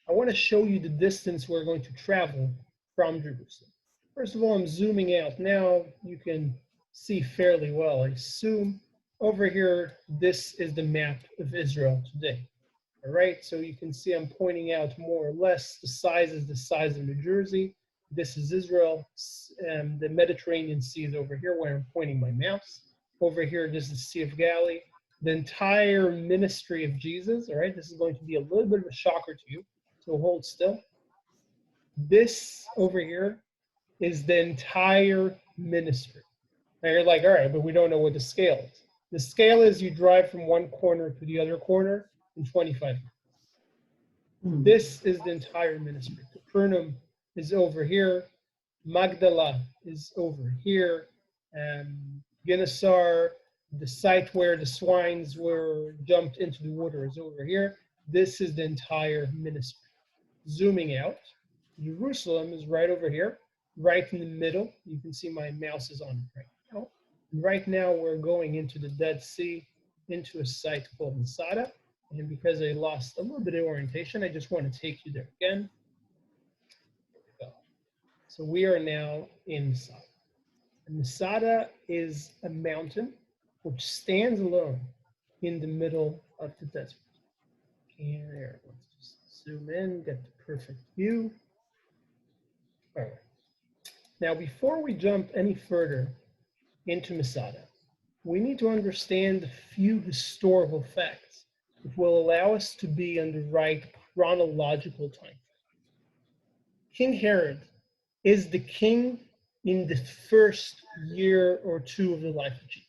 I want to show you the distance we're going to travel from Jerusalem. First of all, I'm zooming out. Now you can see fairly well. I assume over here, this is the map of Israel today. All right, so you can see I'm pointing out more or less the size is the size of New Jersey. This is Israel. The Mediterranean Sea is over here where I'm pointing my mouse. Over here, this is the Sea of Galilee. The entire ministry of Jesus, all right, this is going to be a little bit of a shocker to you, so hold still. This over here is the entire ministry. Now you're like, all right, but we don't know what the scale is. The scale is you drive from one corner to the other corner in 25 minutes. This is the entire ministry. Capernaum is over here. Magdala is over here. Gennesar, the site where the swines were dumped into the water, is over here. This is the entire ministry. Zooming out, Jerusalem is right over here, right in the middle. You can see my mouse is on it right now. And right now we're going into the Dead Sea, into a site called Masada. And because I lost a little bit of orientation, I just want to take you there again. There we go. So we are now in Masada. And Masada is a mountain which stands alone in the middle of the desert. And there, let's just zoom in, get the perfect view. All right. Now, before we jump any further into Masada, we need to understand a few historical facts that will allow us to be on the right chronological time. King Herod is the king in the first year or two of the life of Jesus.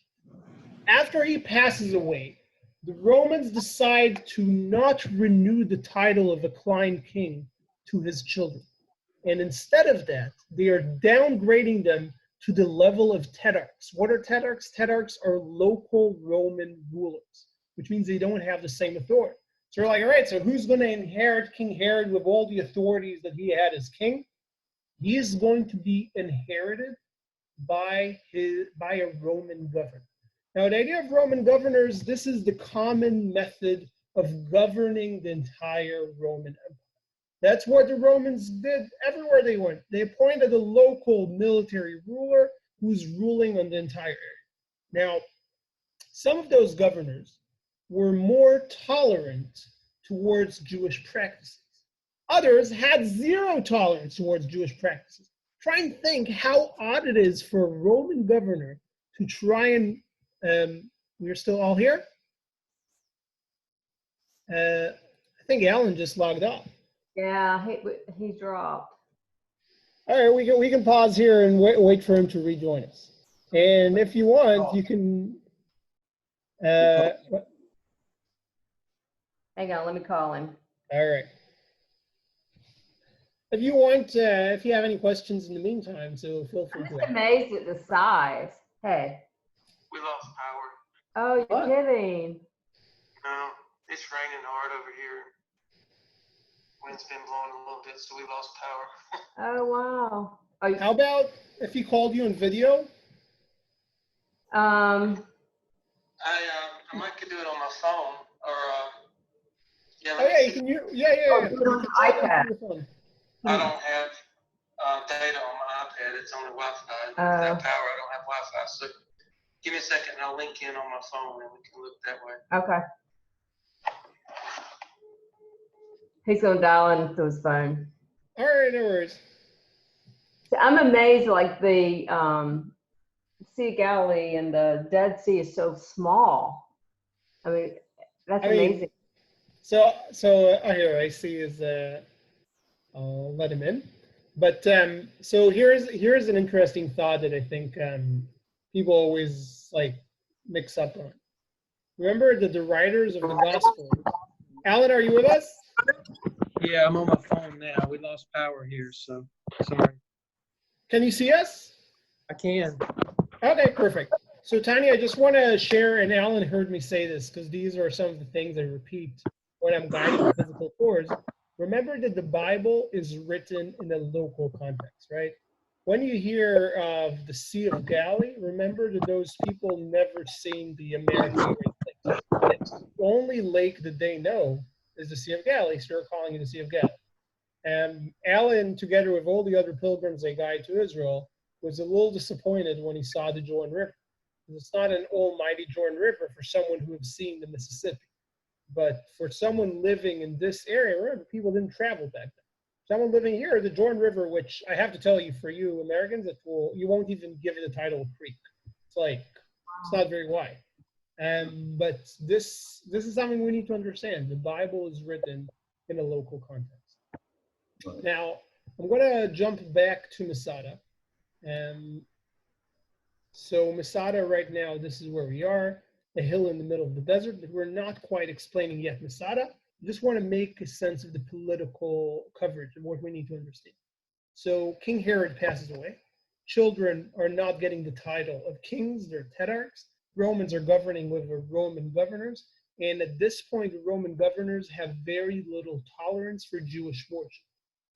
After he passes away, the Romans decide to not renew the title of acclaimed king to his children. And instead of that, they are downgrading them to the level of tetrarchs. What are tetrarchs? Tetrarchs are local Roman rulers, which means they don't have the same authority. So they're like, all right, so who's going to inherit King Herod with all the authorities that he had as king? He is going to be inherited by a Roman governor. Now, the idea of Roman governors, this is the common method of governing the entire Roman Empire. That's what the Romans did everywhere they went. They appointed a local military ruler who's ruling on the entire area. Now, some of those governors were more tolerant towards Jewish practices. Others had zero tolerance towards Jewish practices. Try and think how odd it is for a Roman governor to try and, we're still all here? I think Alan just logged off. Yeah, he dropped. All right, we can pause here and wait for him to rejoin us. And if you want, you can. Hang on, let me call him. All right. If you want, if you have any questions in the meantime, so feel free I'm to just ask. amazed at the size. Hey. We lost power. Oh, you're What? kidding. No, it's raining hard over here. Wind's been blowing a little bit, so we lost power. Oh, wow. Oh, How about if he called you on video? I might could do it on my phone, or yeah. Oh yeah, you can. Yeah. do it on You can the tap into iPad. your phone. I don't have data on my iPad. It's on the Wi-Fi. Without power, I don't have Wi-Fi. So give me a second, and I'll link in on my phone, and we can look that way. Okay. He's going to dial into his phone. All right, no worries. So I'm amazed, like the Sea of Galilee and the Dead Sea is so small. I mean, that's amazing. So here I see is I'll let him in. But so here's an interesting thought that I think people always like mix up on. Remember that the writers of the Gospels. Alan, are you with us? Yeah, I'm on my phone now. We lost power here, so sorry. Can you see us? I can. Okay, perfect. So Tanya, I just want to share, and Alan heard me say this because these are some of the things I repeat when I'm guiding the physical tours. Remember that the Bible is written in a local context, right? When you hear of the Sea of Galilee, remember that those people never seen the American Lake. The only lake that they know is the Sea of Galilee, so they're calling it the Sea of Galilee. And Alan, together with all the other pilgrims they guide to Israel, was a little disappointed when he saw the Jordan River. It's not an almighty Jordan River for someone who has seen the Mississippi. But for someone living in this area, remember, people didn't travel back then. Someone living here, the Jordan River, which I have to tell you, for you Americans, you won't even give it the title of creek. It's not very wide. But this is something we need to understand. The Bible is written in a local context. Right. Now, I'm going to jump back to Masada. So Masada right now, this is where we are, a hill in the middle of the desert, but we're not quite explaining yet Masada. I just want to make a sense of the political coverage and what we need to understand. So King Herod passes away. Children are not getting the title of kings, they're tetrarchs. Romans are governing with Roman governors. And at this point, the Roman governors have very little tolerance for Jewish worship.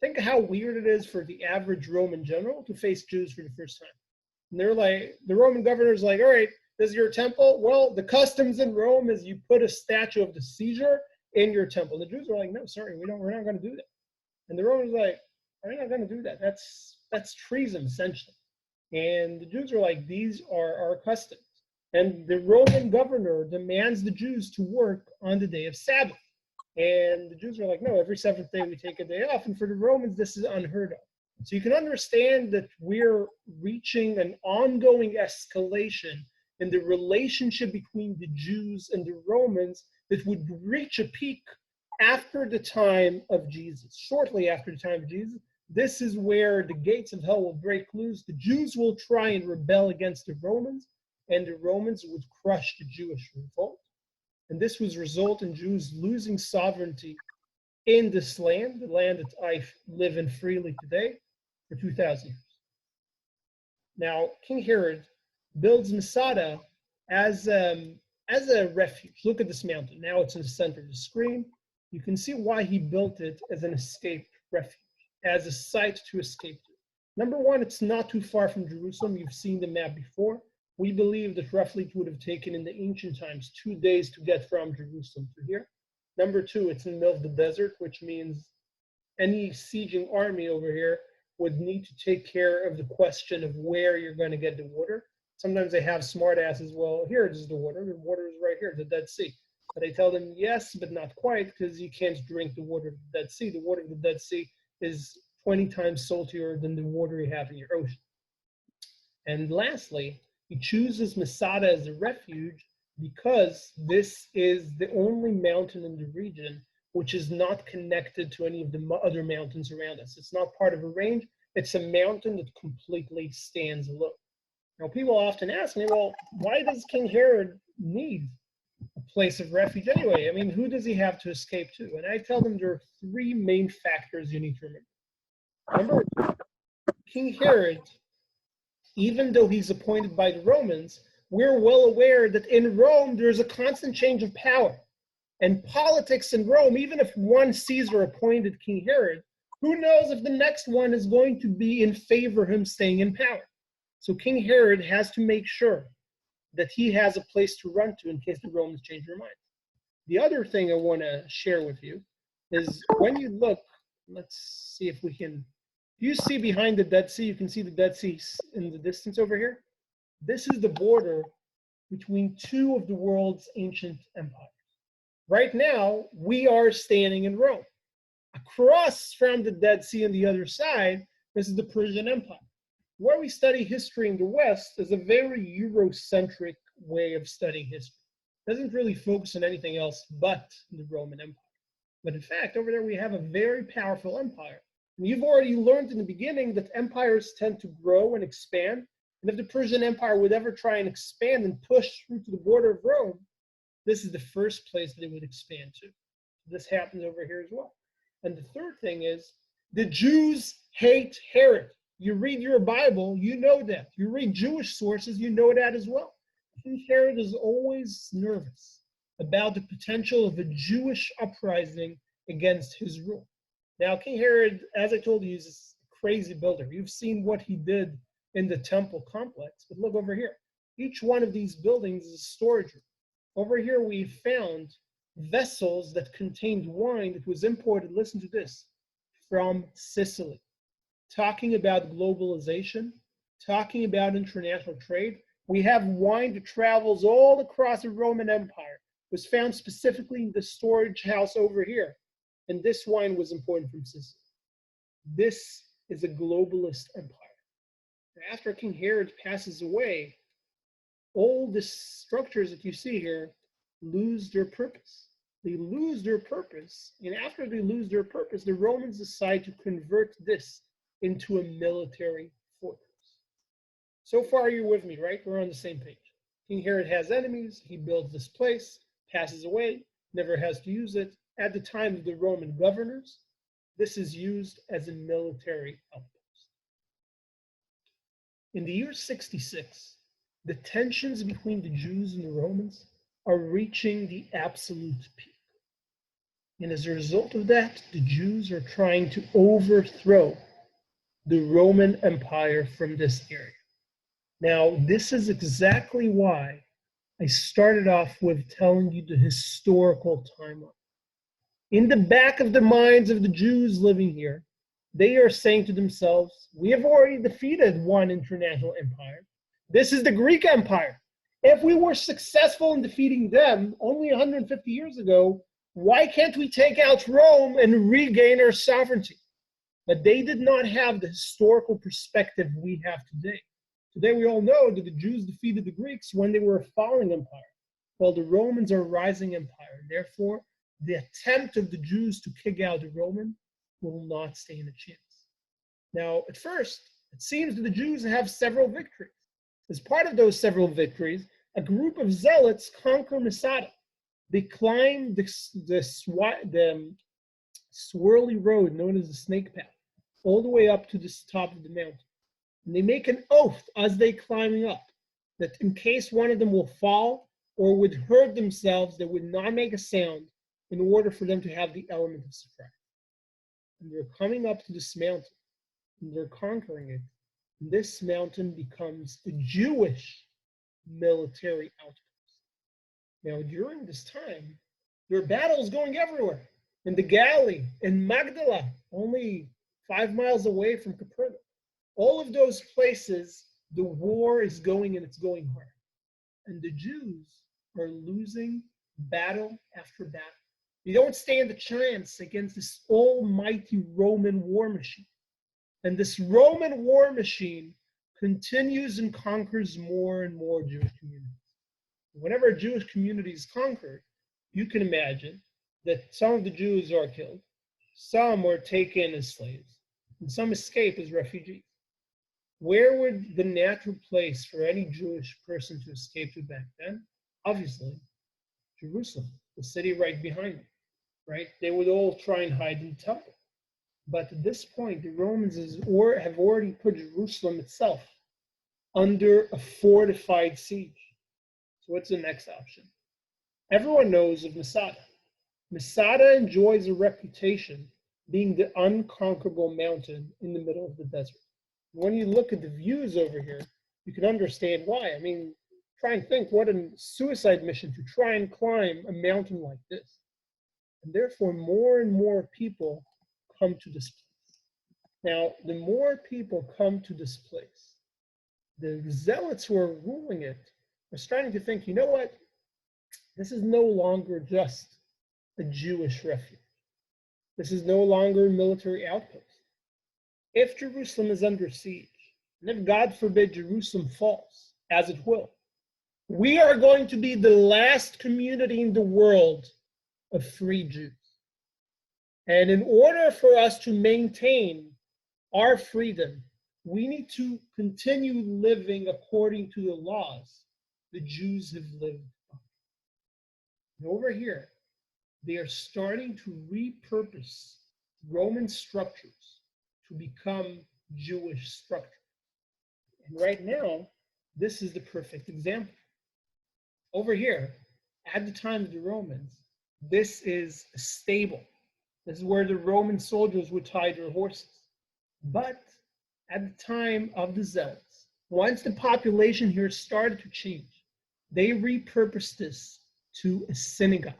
Think how weird it is for the average Roman general to face Jews for the first time. And they're like, the Roman governor's like, all right, this is your temple. Well, the customs in Rome is you put a statue of the Caesar in your temple. And the Jews are like, no, sorry, we're not going to do that. And the Romans are like, we're not going to do that. That's treason, essentially. And the Jews are like, these are our customs. And the Roman governor demands the Jews to work on the day of Sabbath. And the Jews are like, no, every seventh day we take a day off. And for the Romans, this is unheard of. So you can understand that we're reaching an ongoing escalation in the relationship between the Jews and the Romans that would reach a peak after the time of Jesus, shortly after the time of Jesus. This is where the gates of hell will break loose. The Jews will try and rebel against the Romans, and the Romans would crush the Jewish revolt. And this would result in Jews losing sovereignty in this land, the land that I live in freely today, for 2,000 years. Now, King Herod builds Masada as a refuge. Look at this mountain. Now it's in the center of the screen. You can see why he built it as an escape refuge, as a site to escape to. Number one, it's not too far from Jerusalem. You've seen the map before. We believe that roughly it would have taken in the ancient times 2 days to get from Jerusalem to here. Number two, it's in the middle of the desert, which means any sieging army over here would need to take care of the question of where you're going to get the water. Sometimes they have smart asses, well, here is the water is right here, the Dead Sea. But I tell them, yes, but not quite, because you can't drink the water of the Dead Sea. The water of the Dead Sea is 20 times saltier than the water you have in your ocean. And lastly, he chooses Masada as a refuge because this is the only mountain in the region which is not connected to any of the other mountains around us. It's not part of a range. It's a mountain that completely stands alone. Now, people often ask me, well, why does King Herod need a place of refuge anyway? I mean, who does he have to escape to? And I tell them there are three main factors you need to remember. Number one, King Herod, even though he's appointed by the Romans, we're well aware that in Rome there's a constant change of power. And politics in Rome, even if one Caesar appointed King Herod, who knows if the next one is going to be in favor of him staying in power. So King Herod has to make sure that he has a place to run to in case the Romans change their mind. The other thing I want to share with you is when you look, let's see if we can, you see behind the Dead Sea, you can see the Dead Sea in the distance over here. This is the border between two of the world's ancient empires. Right now, we are standing in Rome. Across from the Dead Sea on the other side, this is the Persian Empire. Where we study history in the West is a very Eurocentric way of studying history. It doesn't really focus on anything else but the Roman Empire. But in fact, over there we have a very powerful empire. And you've already learned in the beginning that empires tend to grow and expand. And if the Persian Empire would ever try and expand and push through to the border of Rome, this is the first place that it would expand to. This happens over here as well. And the third thing is, the Jews hate Herod. You read your Bible, you know that. You read Jewish sources, you know that as well. King Herod is always nervous about the potential of a Jewish uprising against his rule. Now, King Herod, as I told you, is a crazy builder. You've seen what he did in the temple complex, but look over here. Each one of these buildings is a storage room. Over here, we found vessels that contained wine that was imported, listen to this, from Sicily. Talking about globalization, talking about international trade. We have wine that travels all across the Roman Empire. It was found specifically in the storage house over here. And this wine was imported from Sicily. This is a globalist empire. After King Herod passes away, all the structures that you see here lose their purpose. They lose their purpose, and after they lose their purpose, the Romans decide to convert this into a military fortress. So far, you're with me, right? We're on the same page. King Herod has enemies. He builds this place, passes away, never has to use it. At the time of the Roman governors, this is used as a military outpost. In the year 66, the tensions between the Jews and the Romans are reaching the absolute peak. And as a result of that, the Jews are trying to overthrow the Roman Empire from this area. Now, this is exactly why I started off with telling you the historical timeline. In the back of the minds of the Jews living here, they are saying to themselves, we have already defeated one international empire. This is the Greek Empire. If we were successful in defeating them only 150 years ago, why can't we take out Rome and regain our sovereignty? But they did not have the historical perspective we have today. Today we all know that the Jews defeated the Greeks when they were a falling empire, while the Romans are a rising empire. Therefore, the attempt of the Jews to kick out the Roman will not stand a chance. Now, at first, it seems that the Jews have several victories. As part of those several victories, a group of zealots conquer Masada. They climb the swirly road known as the snake path, all the way up to the top of the mountain. And they make an oath as they climbing up that in case one of them will fall or would hurt themselves, they would not make a sound in order for them to have the element of surprise. And they're coming up to this mountain, and they're conquering it. And this mountain becomes a Jewish military outpost. Now, during this time, there are battles going everywhere. in the Galilee, in Magdala, only 5 miles away from Capernaum. All of those places, the war is going and it's going hard. And the Jews are losing battle after battle. They don't stand a chance against this almighty Roman war machine. And this Roman war machine continues and conquers more and more Jewish communities. Whenever a Jewish community is conquered, you can imagine that some of the Jews are killed, some were taken as slaves, and some escape as refugees. Where would the natural place for any Jewish person to escape to back then? Obviously, Jerusalem, the city right behind it, right? They would all try and hide in the temple. But at this point, the Romans have already put Jerusalem itself under a fortified siege. So what's the next option? Everyone knows of Masada. Masada enjoys a reputation being the unconquerable mountain in the middle of the desert. When you look at the views over here, you can understand why. I mean, try and think what a suicide mission to try and climb a mountain like this. And therefore, more and more people come to this place. Now, the more people come to this place, the zealots who are ruling it are starting to think, you know what? This is no longer just a Jewish refuge. This is no longer a military outpost. If Jerusalem is under siege, and if God forbid Jerusalem falls, as it will, we are going to be the last community in the world of free Jews. And in order for us to maintain our freedom, we need to continue living according to the laws the Jews have lived by. And over here, they are starting to repurpose Roman structures to become Jewish structures. And right now, this is the perfect example. Over here, at the time of the Romans, this is a stable. This is where the Roman soldiers would tie their horses. But at the time of the Zealots, once the population here started to change, they repurposed this to a synagogue.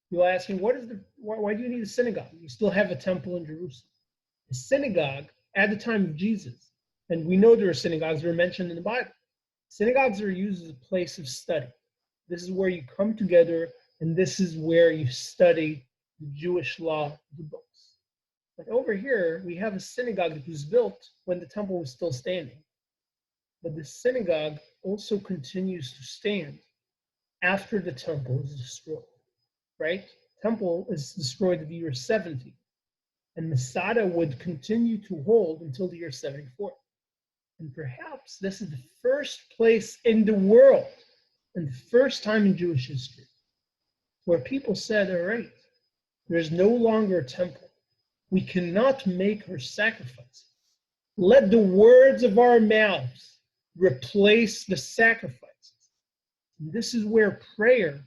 You'll ask me, why do you need a synagogue? You still have a temple in Jerusalem. A synagogue at the time of Jesus, and we know there are synagogues that are mentioned in the Bible. Synagogues are used as a place of study. This is where you come together, and this is where you study the Jewish law, the books. But over here, we have a synagogue that was built when the temple was still standing. But the synagogue also continues to stand after the temple is destroyed, right? Temple is destroyed in the year 70, and Masada would continue to hold until the year 74. And perhaps this is the first place in the world, and the first time in Jewish history, where people said, all right, there's no longer a temple. We cannot make our sacrifices. Let the words of our mouths replace the sacrifices. And this is where prayer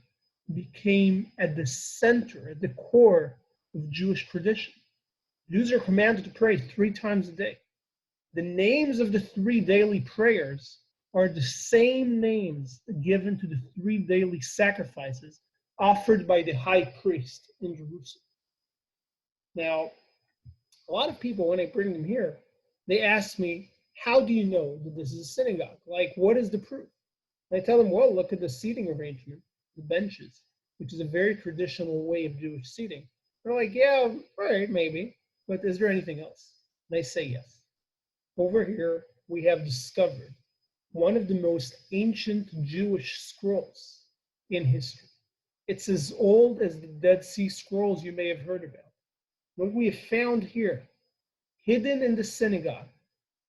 became at the center, at the core of Jewish tradition. Jews are commanded to pray 3 times a day. The names of the 3 daily prayers are the same names given to the 3 daily sacrifices offered by the high priest in Jerusalem. Now, a lot of people, when I bring them here, they ask me, how do you know that this is a synagogue? Like, what is the proof? And I tell them, well, look at the seating arrangement, the benches, which is a very traditional way of Jewish seating. They're like, yeah, right, maybe, but is there anything else? And I say yes. Over here, we have discovered one of the most ancient Jewish scrolls in history. It's as old as the Dead Sea Scrolls you may have heard about. What we have found here, hidden in the synagogue,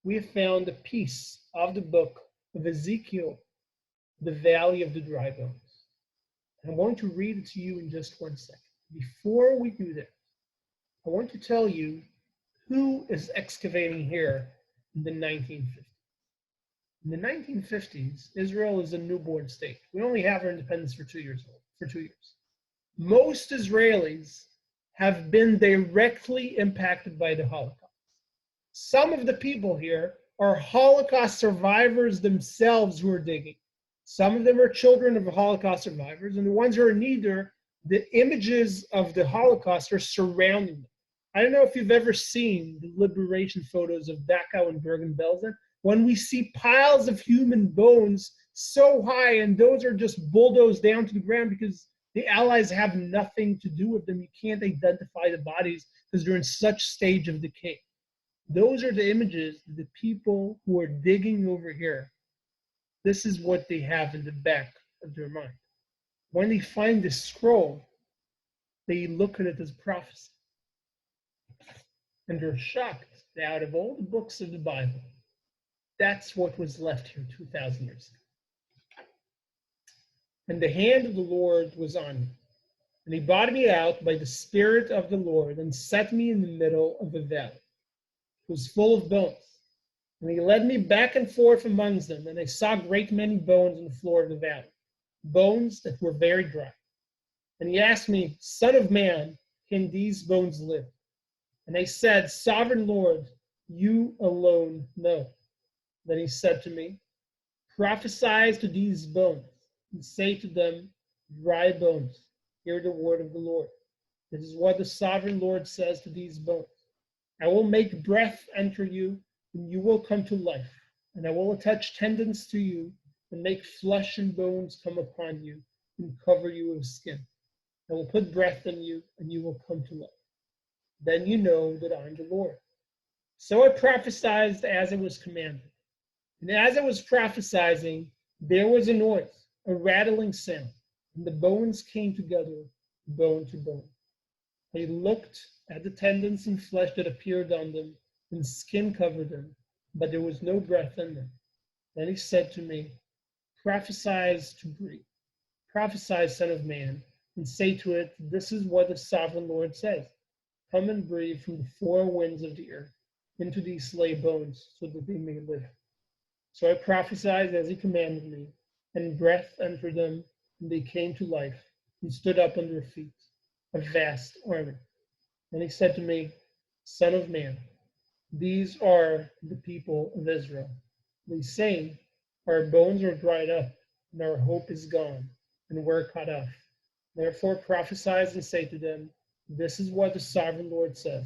we have found a piece of the book of Ezekiel, the Valley of the Dry Bones. And I'm going to read it to you in just 1 second. Before we do that, I want to tell you who is excavating here in the 1950s. In the 1950s, Israel is a newborn state. We only have our independence for 2 years old, for 2 years. Most Israelis have been directly impacted by the Holocaust. Some of the people here are Holocaust survivors themselves who are digging. Some of them are children of Holocaust survivors, and the ones who are neither, the images of the Holocaust are surrounding them. I don't know if you've ever seen the liberation photos of Dachau and Bergen-Belsen, when we see piles of human bones so high, and those are just bulldozed down to the ground because the Allies have nothing to do with them. You can't identify the bodies because they're in such stage of decay. Those are the images, the people who are digging over here. This is what they have in the back of their mind. When they find this scroll, they look at it as prophecy. And they're shocked that out of all the books of the Bible, that's what was left here 2,000 years ago. And the hand of the Lord was on me. And he brought me out by the Spirit of the Lord and set me in the middle of a valley. It was full of bones. And he led me back and forth amongst them, and I saw a great many bones on the floor of the valley, bones that were very dry. And he asked me, Son of man, can these bones live? And I said, Sovereign Lord, you alone know. Then he said to me, prophesy to these bones, and say to them, dry bones, hear the word of the Lord. This is what the Sovereign Lord says to these bones. I will make breath enter you, and you will come to life. And I will attach tendons to you, and make flesh and bones come upon you, and cover you with skin. I will put breath in you, and you will come to life. Then you know that I am the Lord. So I prophesied as I was commanded. And as I was prophesying, there was a noise, a rattling sound, and the bones came together, bone to bone. I looked at the tendons and flesh that appeared on them, and skin covered them, but there was no breath in them. Then he said to me, prophesy to breathe. Prophesy, Son of Man, and say to it, this is what the Sovereign Lord says. Come and breathe from the four winds of the earth into these slain bones, so that they may live. So I prophesied as he commanded me, and breath entered them, and they came to life, and stood up on their feet, a vast army. And he said to me, Son of man, these are the people of Israel. They say, our bones are dried up, and our hope is gone, and we're cut off. Therefore prophesy and say to them, this is what the Sovereign Lord says.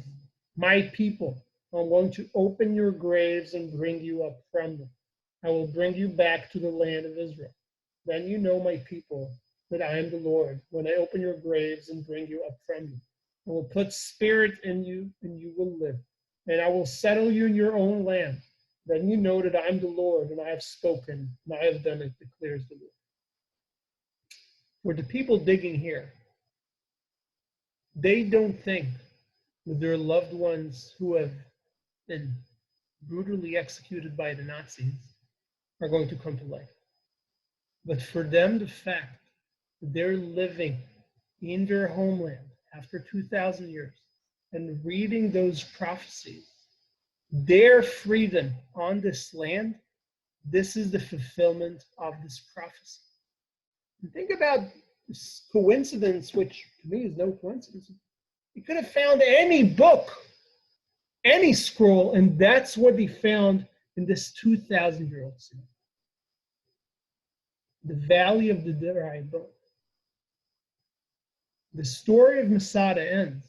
My people, I'm going to open your graves and bring you up from them. I will bring you back to the land of Israel. Then you know, my people, that I am the Lord, when I open your graves and bring you up from them. I will put spirit in you, and you will live. And I will settle you in your own land. Then you know that I am the Lord, and I have spoken, and I have done it, declares the Lord. For the people digging here, they don't think that their loved ones who have been brutally executed by the Nazis are going to come to life. But for them, the fact that they're living in their homeland after 2,000 years and reading those prophecies, their freedom on this land, this is the fulfillment of this prophecy. And think about this coincidence, which to me is no coincidence. You could have found any book, any scroll, and that's what they found in this 2,000-year-old city. The Valley of the Dry Bone. The story of Masada ends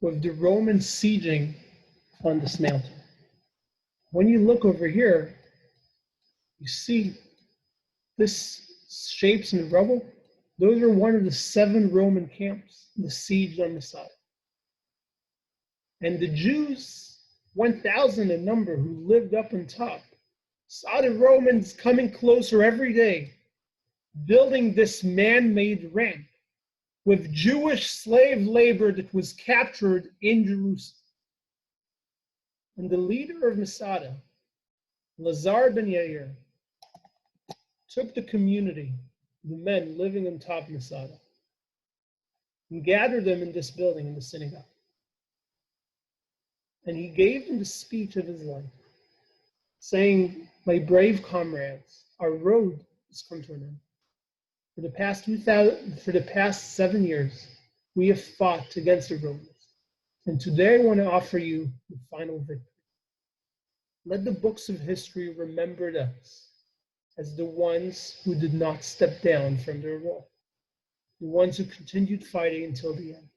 with the Romans sieging on this mountain. When you look over here, you see this shapes in the rubble. Those are one of the 7 Roman camps, the siege on Masada. And the Jews, 1,000 in number, who lived up on top, saw the Romans coming closer every day, building this man-made ramp with Jewish slave labor that was captured in Jerusalem. And the leader of Masada, Lazar ben Yair, took the community, the men living on top of Masada, and gathered them in this building, in the synagogue. And he gave them the speech of his life, saying, my brave comrades, our road has come to an end. For the past 7 years, we have fought against the Romans. And today I want to offer you the final victory. Let the books of history remember us as the ones who did not step down from their wall. the ones who continued fighting until the end.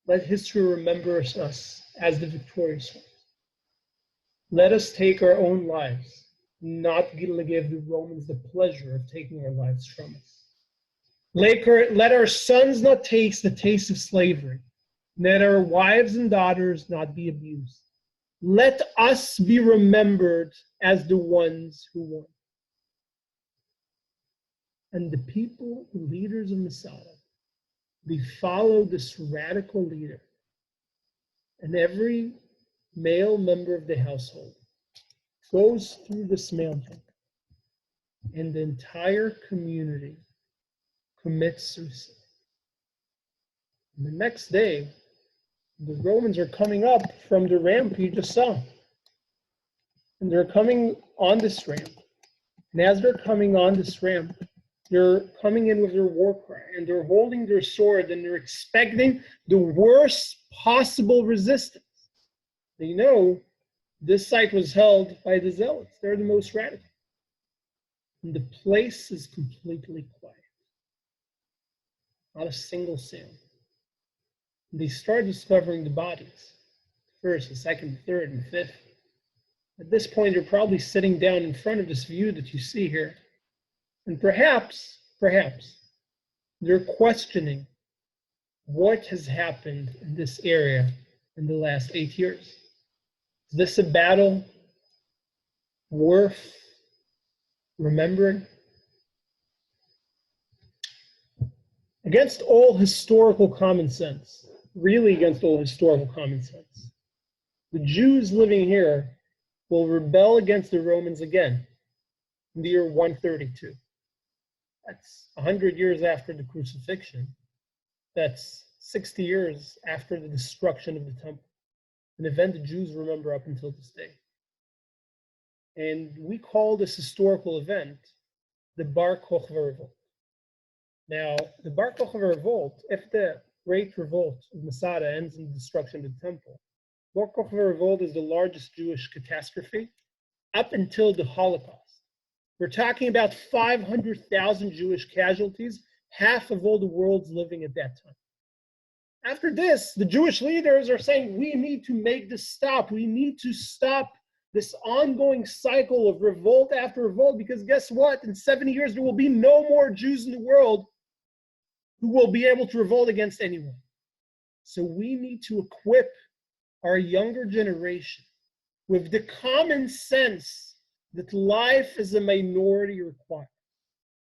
Let history remember us as the victorious ones. Let us take our own lives, not give the Romans the pleasure of taking our lives from us. Let our sons not taste the taste of slavery. Let our wives and daughters not be abused. Let us be remembered as the ones who won. And the people, the leaders of Masada, they followed this radical leader. And every male member of the household goes through this mountain, and the entire community commits suicide. And the next day, the Romans are coming up from the ramp you just saw. And they're coming on this ramp. And as they're coming on this ramp, they're coming in with their war cry, and they're holding their sword, and they're expecting the worst possible resistance. They know this site was held by the Zealots. They're the most radical. And the place is completely quiet. Not a single sound. They start discovering the bodies. First, the second, third, and fifth. At this point, they're probably sitting down in front of this view that you see here. And perhaps, they're questioning what has happened in this area in the last 8 years. Is this a battle worth remembering? Against all historical common sense, really against all historical common sense, the Jews living here will rebel against the Romans again in the year 132. That's 100 years after the crucifixion. That's 60 years after the destruction of the temple, an event the Jews remember up until this day. And we call this historical event the Bar Kokhba Revolt. Now, the Bar Kokhba Revolt, if the Great Revolt of Masada ends in the destruction of the temple, Bar Kokhba Revolt is the largest Jewish catastrophe up until the Holocaust. We're talking about 500,000 Jewish casualties, half of all the world's living at that time. After this, the Jewish leaders are saying, we need to make this stop. We need to stop this ongoing cycle of revolt after revolt, because guess what? In 70 years, there will be no more Jews in the world who will be able to revolt against anyone. So we need to equip our younger generation with the common sense that life as a minority requires,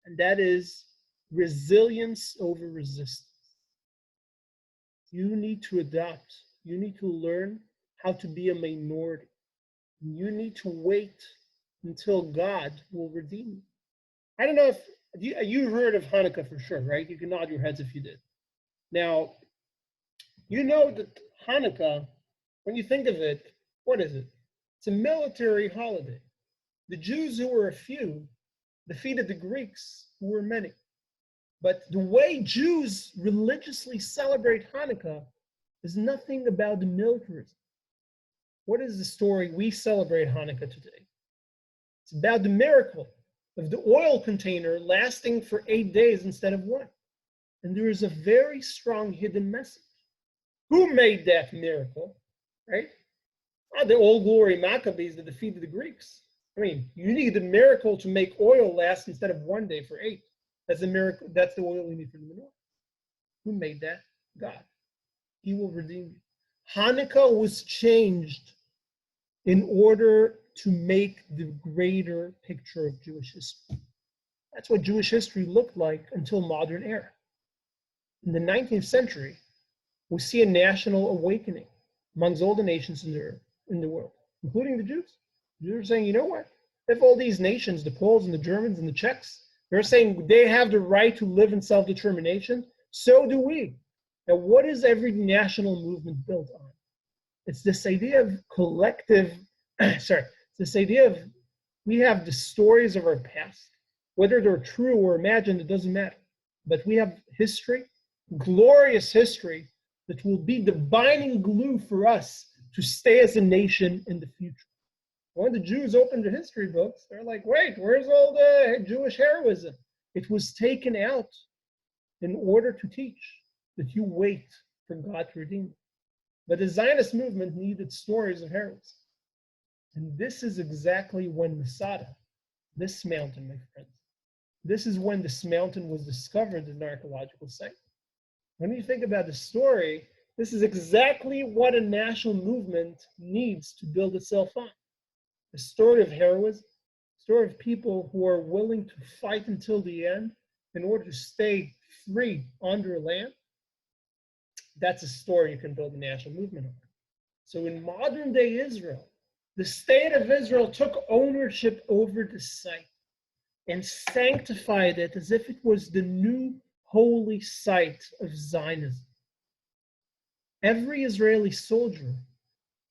and that is resilience over resistance. You need to adapt. You need to learn how to be a minority. You need to wait until God will redeem you. I don't know if you heard of Hanukkah for sure, right? You can nod your heads if you did. Now, you know that Hanukkah, when you think of it, what is it? It's a military holiday. The Jews, who were a few, defeated the Greeks, who were many. But the way Jews religiously celebrate Hanukkah is nothing about the militarism. What is the story we celebrate Hanukkah today? It's about the miracle of the oil container lasting for 8 days instead of 1. And there is a very strong hidden message. Who made that miracle, right? The Old Glory Maccabees that defeated the Greeks. I mean, you need a miracle to make oil last instead of 1 day for 8. That's the miracle. That's the oil we need for the menorah. Who made that? God. He will redeem you. Hanukkah was changed in order to make the greater picture of Jewish history. That's what Jewish history looked like until modern era. In the 19th century, we see a national awakening amongst all the nations in the world, including the Jews. The Jews are saying, you know what? If all these nations, the Poles and the Germans and the Czechs, they're saying they have the right to live in self-determination, so do we. Now, what is every national movement built on? It's this idea of collective, this idea of we have the stories of our past. Whether they're true or imagined, it doesn't matter. But we have history, glorious history, that will be the binding glue for us to stay as a nation in the future. When the Jews opened the history books, they're like, wait, where's all the Jewish heroism? It was taken out in order to teach that you wait for God to redeem you. But the Zionist movement needed stories of heroism. And this is exactly when Masada, this mountain, my friends, this is when this mountain was discovered in an archaeological site. When you think about the story, this is exactly what a national movement needs to build itself on. A story of heroism, a story of people who are willing to fight until the end in order to stay free on their land. That's a story you can build a national movement on. So in modern day Israel, the state of Israel took ownership over the site and sanctified it as if it was the new holy site of Zionism. Every Israeli soldier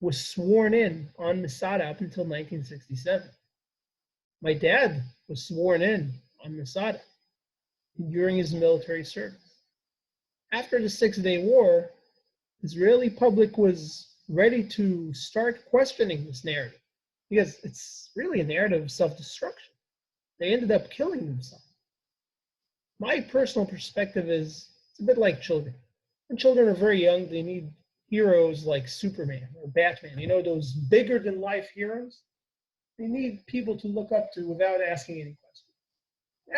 was sworn in on Masada up until 1967. My dad was sworn in on Masada during his military service. After the 6-Day War, the Israeli public was ready to start questioning this narrative because it's really a narrative of self-destruction. They ended up killing themselves. My personal perspective is it's a bit like children. When children are very young, they need heroes like Superman or Batman, those bigger than life heroes. They need people to look up to without asking any questions.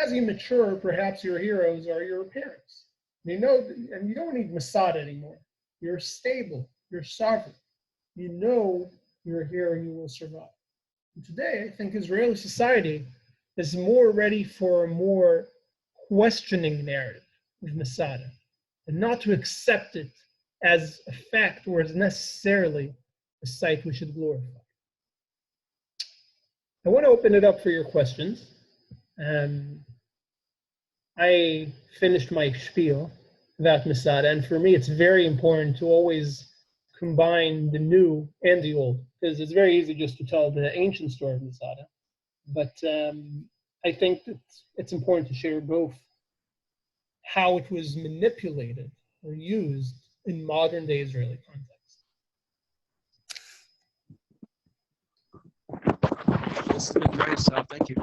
As you mature, perhaps your heroes are your parents. And you don't need Masada anymore. You're stable, you're sovereign. You know you're here and you will survive. And today, I think Israeli society is more ready for a more questioning narrative of Masada, and not to accept it as a fact or as necessarily a site we should glorify. I want to open it up for your questions. I finished my spiel about Masada, and for me, it's very important to always combine the new and the old, because it's very easy just to tell the ancient story of Masada. But I think that it's important to share both how it was manipulated or used in modern day Israeli context. This has been great, Sal. Thank you.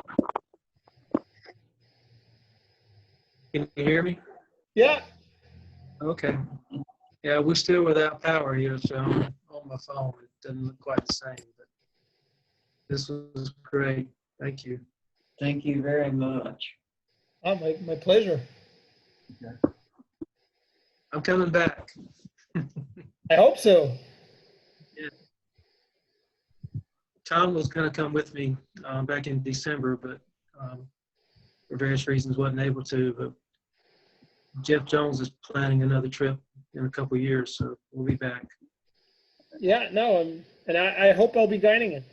Can you hear me? Yeah. Okay. Yeah, we're still without power here, so on my phone. It doesn't look quite the same, but this was great. Thank you. Thank you very much. Oh, my pleasure. I'm coming back. I hope so. Yeah. Tom was going to come with me back in December, but for various reasons wasn't able to. But Jeff Jones is planning another trip in a couple of years, so we'll be back. Yeah, no, and I hope I'll be dining in.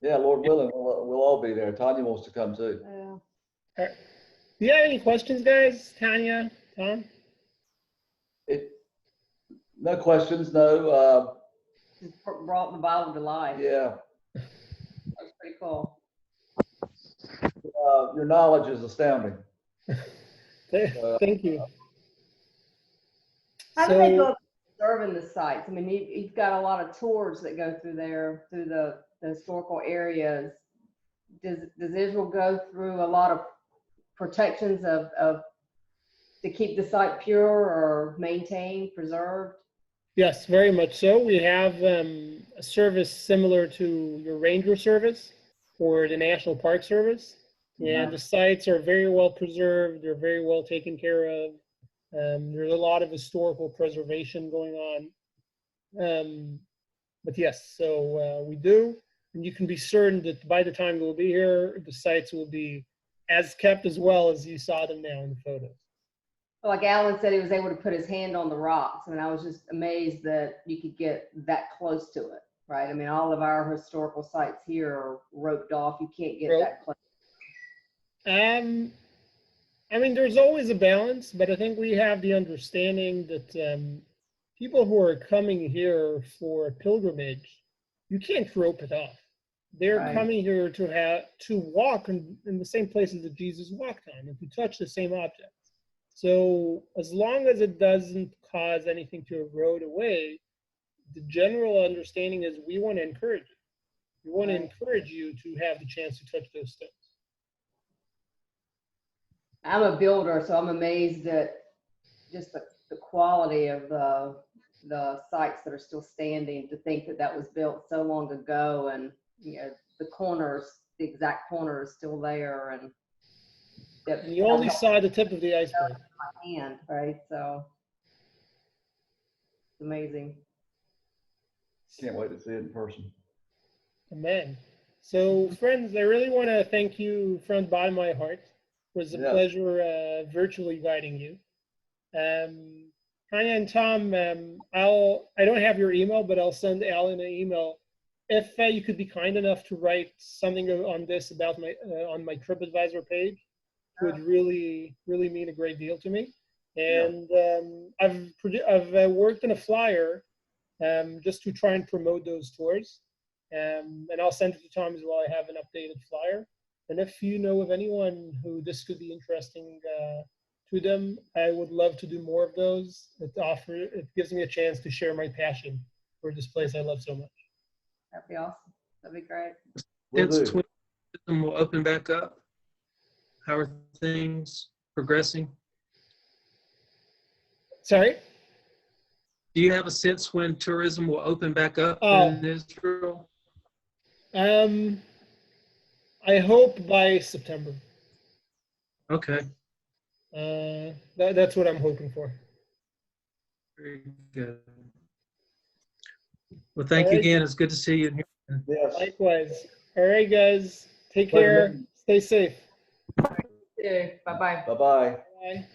Yeah, Lord willing, we'll all be there. Tanya wants to come too. Yeah. All right. Do you have any questions, guys? Tanya, Tom? No questions, no. Just brought the Bible to life. Yeah, That's pretty cool. your knowledge is astounding. Thank you. How do they go up observing the sites? I mean, you've got a lot of tours that go through there, through the historical areas. Does Israel go through a lot of protections of to keep the site pure or maintained, preserved? Yes, very much so. We have a service similar to your ranger service or the National Park Service. And the sites are very well preserved. They're very well taken care of. There's a lot of historical preservation going on. But yes, so we do. And you can be certain that by the time we'll be here, the sites will be as kept as well as you saw them now in the photos. Like Alan said, he was able to put his hand on the rocks. I mean, I was just amazed that you could get that close to it, right? I mean, all of our historical sites here are roped off. You can't get that close. I mean, there's always a balance, but I think we have the understanding that people who are coming here for a pilgrimage, you can't rope it off. They're coming here to walk in the same places that Jesus walked on and to touch the same objects. So as long as it doesn't cause anything to erode away, the general understanding is we want to encourage it. We want to encourage you to have the chance to touch those stones. I'm a builder, so I'm amazed at just the quality of the sites that are still standing, to think that that was built so long ago, and you know, the corners, the exact corner is still there, and that And you only saw the tip of the iceberg. hand, right? So it's amazing. Can't wait to see it in person. Amen. So, friends, I really want to thank you from the bottom of my heart. It was a Yeah. pleasure virtually guiding you. Tanya and Tom, I don't have your email, but I'll send Alan an email. If you could be kind enough to write something on this about my on my TripAdvisor page, it would really mean a great deal to me. And I've worked on a flyer just to try and promote those tours. And I'll send it to Tom as well. I have an updated flyer. And if you know of anyone who this could be interesting to them, I would love to do more of those. It gives me a chance to share my passion for this place I love so much. That'd be awesome. That'd be great. Will Since do. tourism will open back up, how are things progressing? Sorry? Do you have a sense when tourism will open back up Oh. in Israel? I hope by September. Okay, That's what I'm hoping for. very good. Well, thank you All right. again. It's good to see you in here. Yes. Likewise. All right, guys. Take Pleasure care. meeting Stay safe. Bye-bye. Bye-bye. Bye.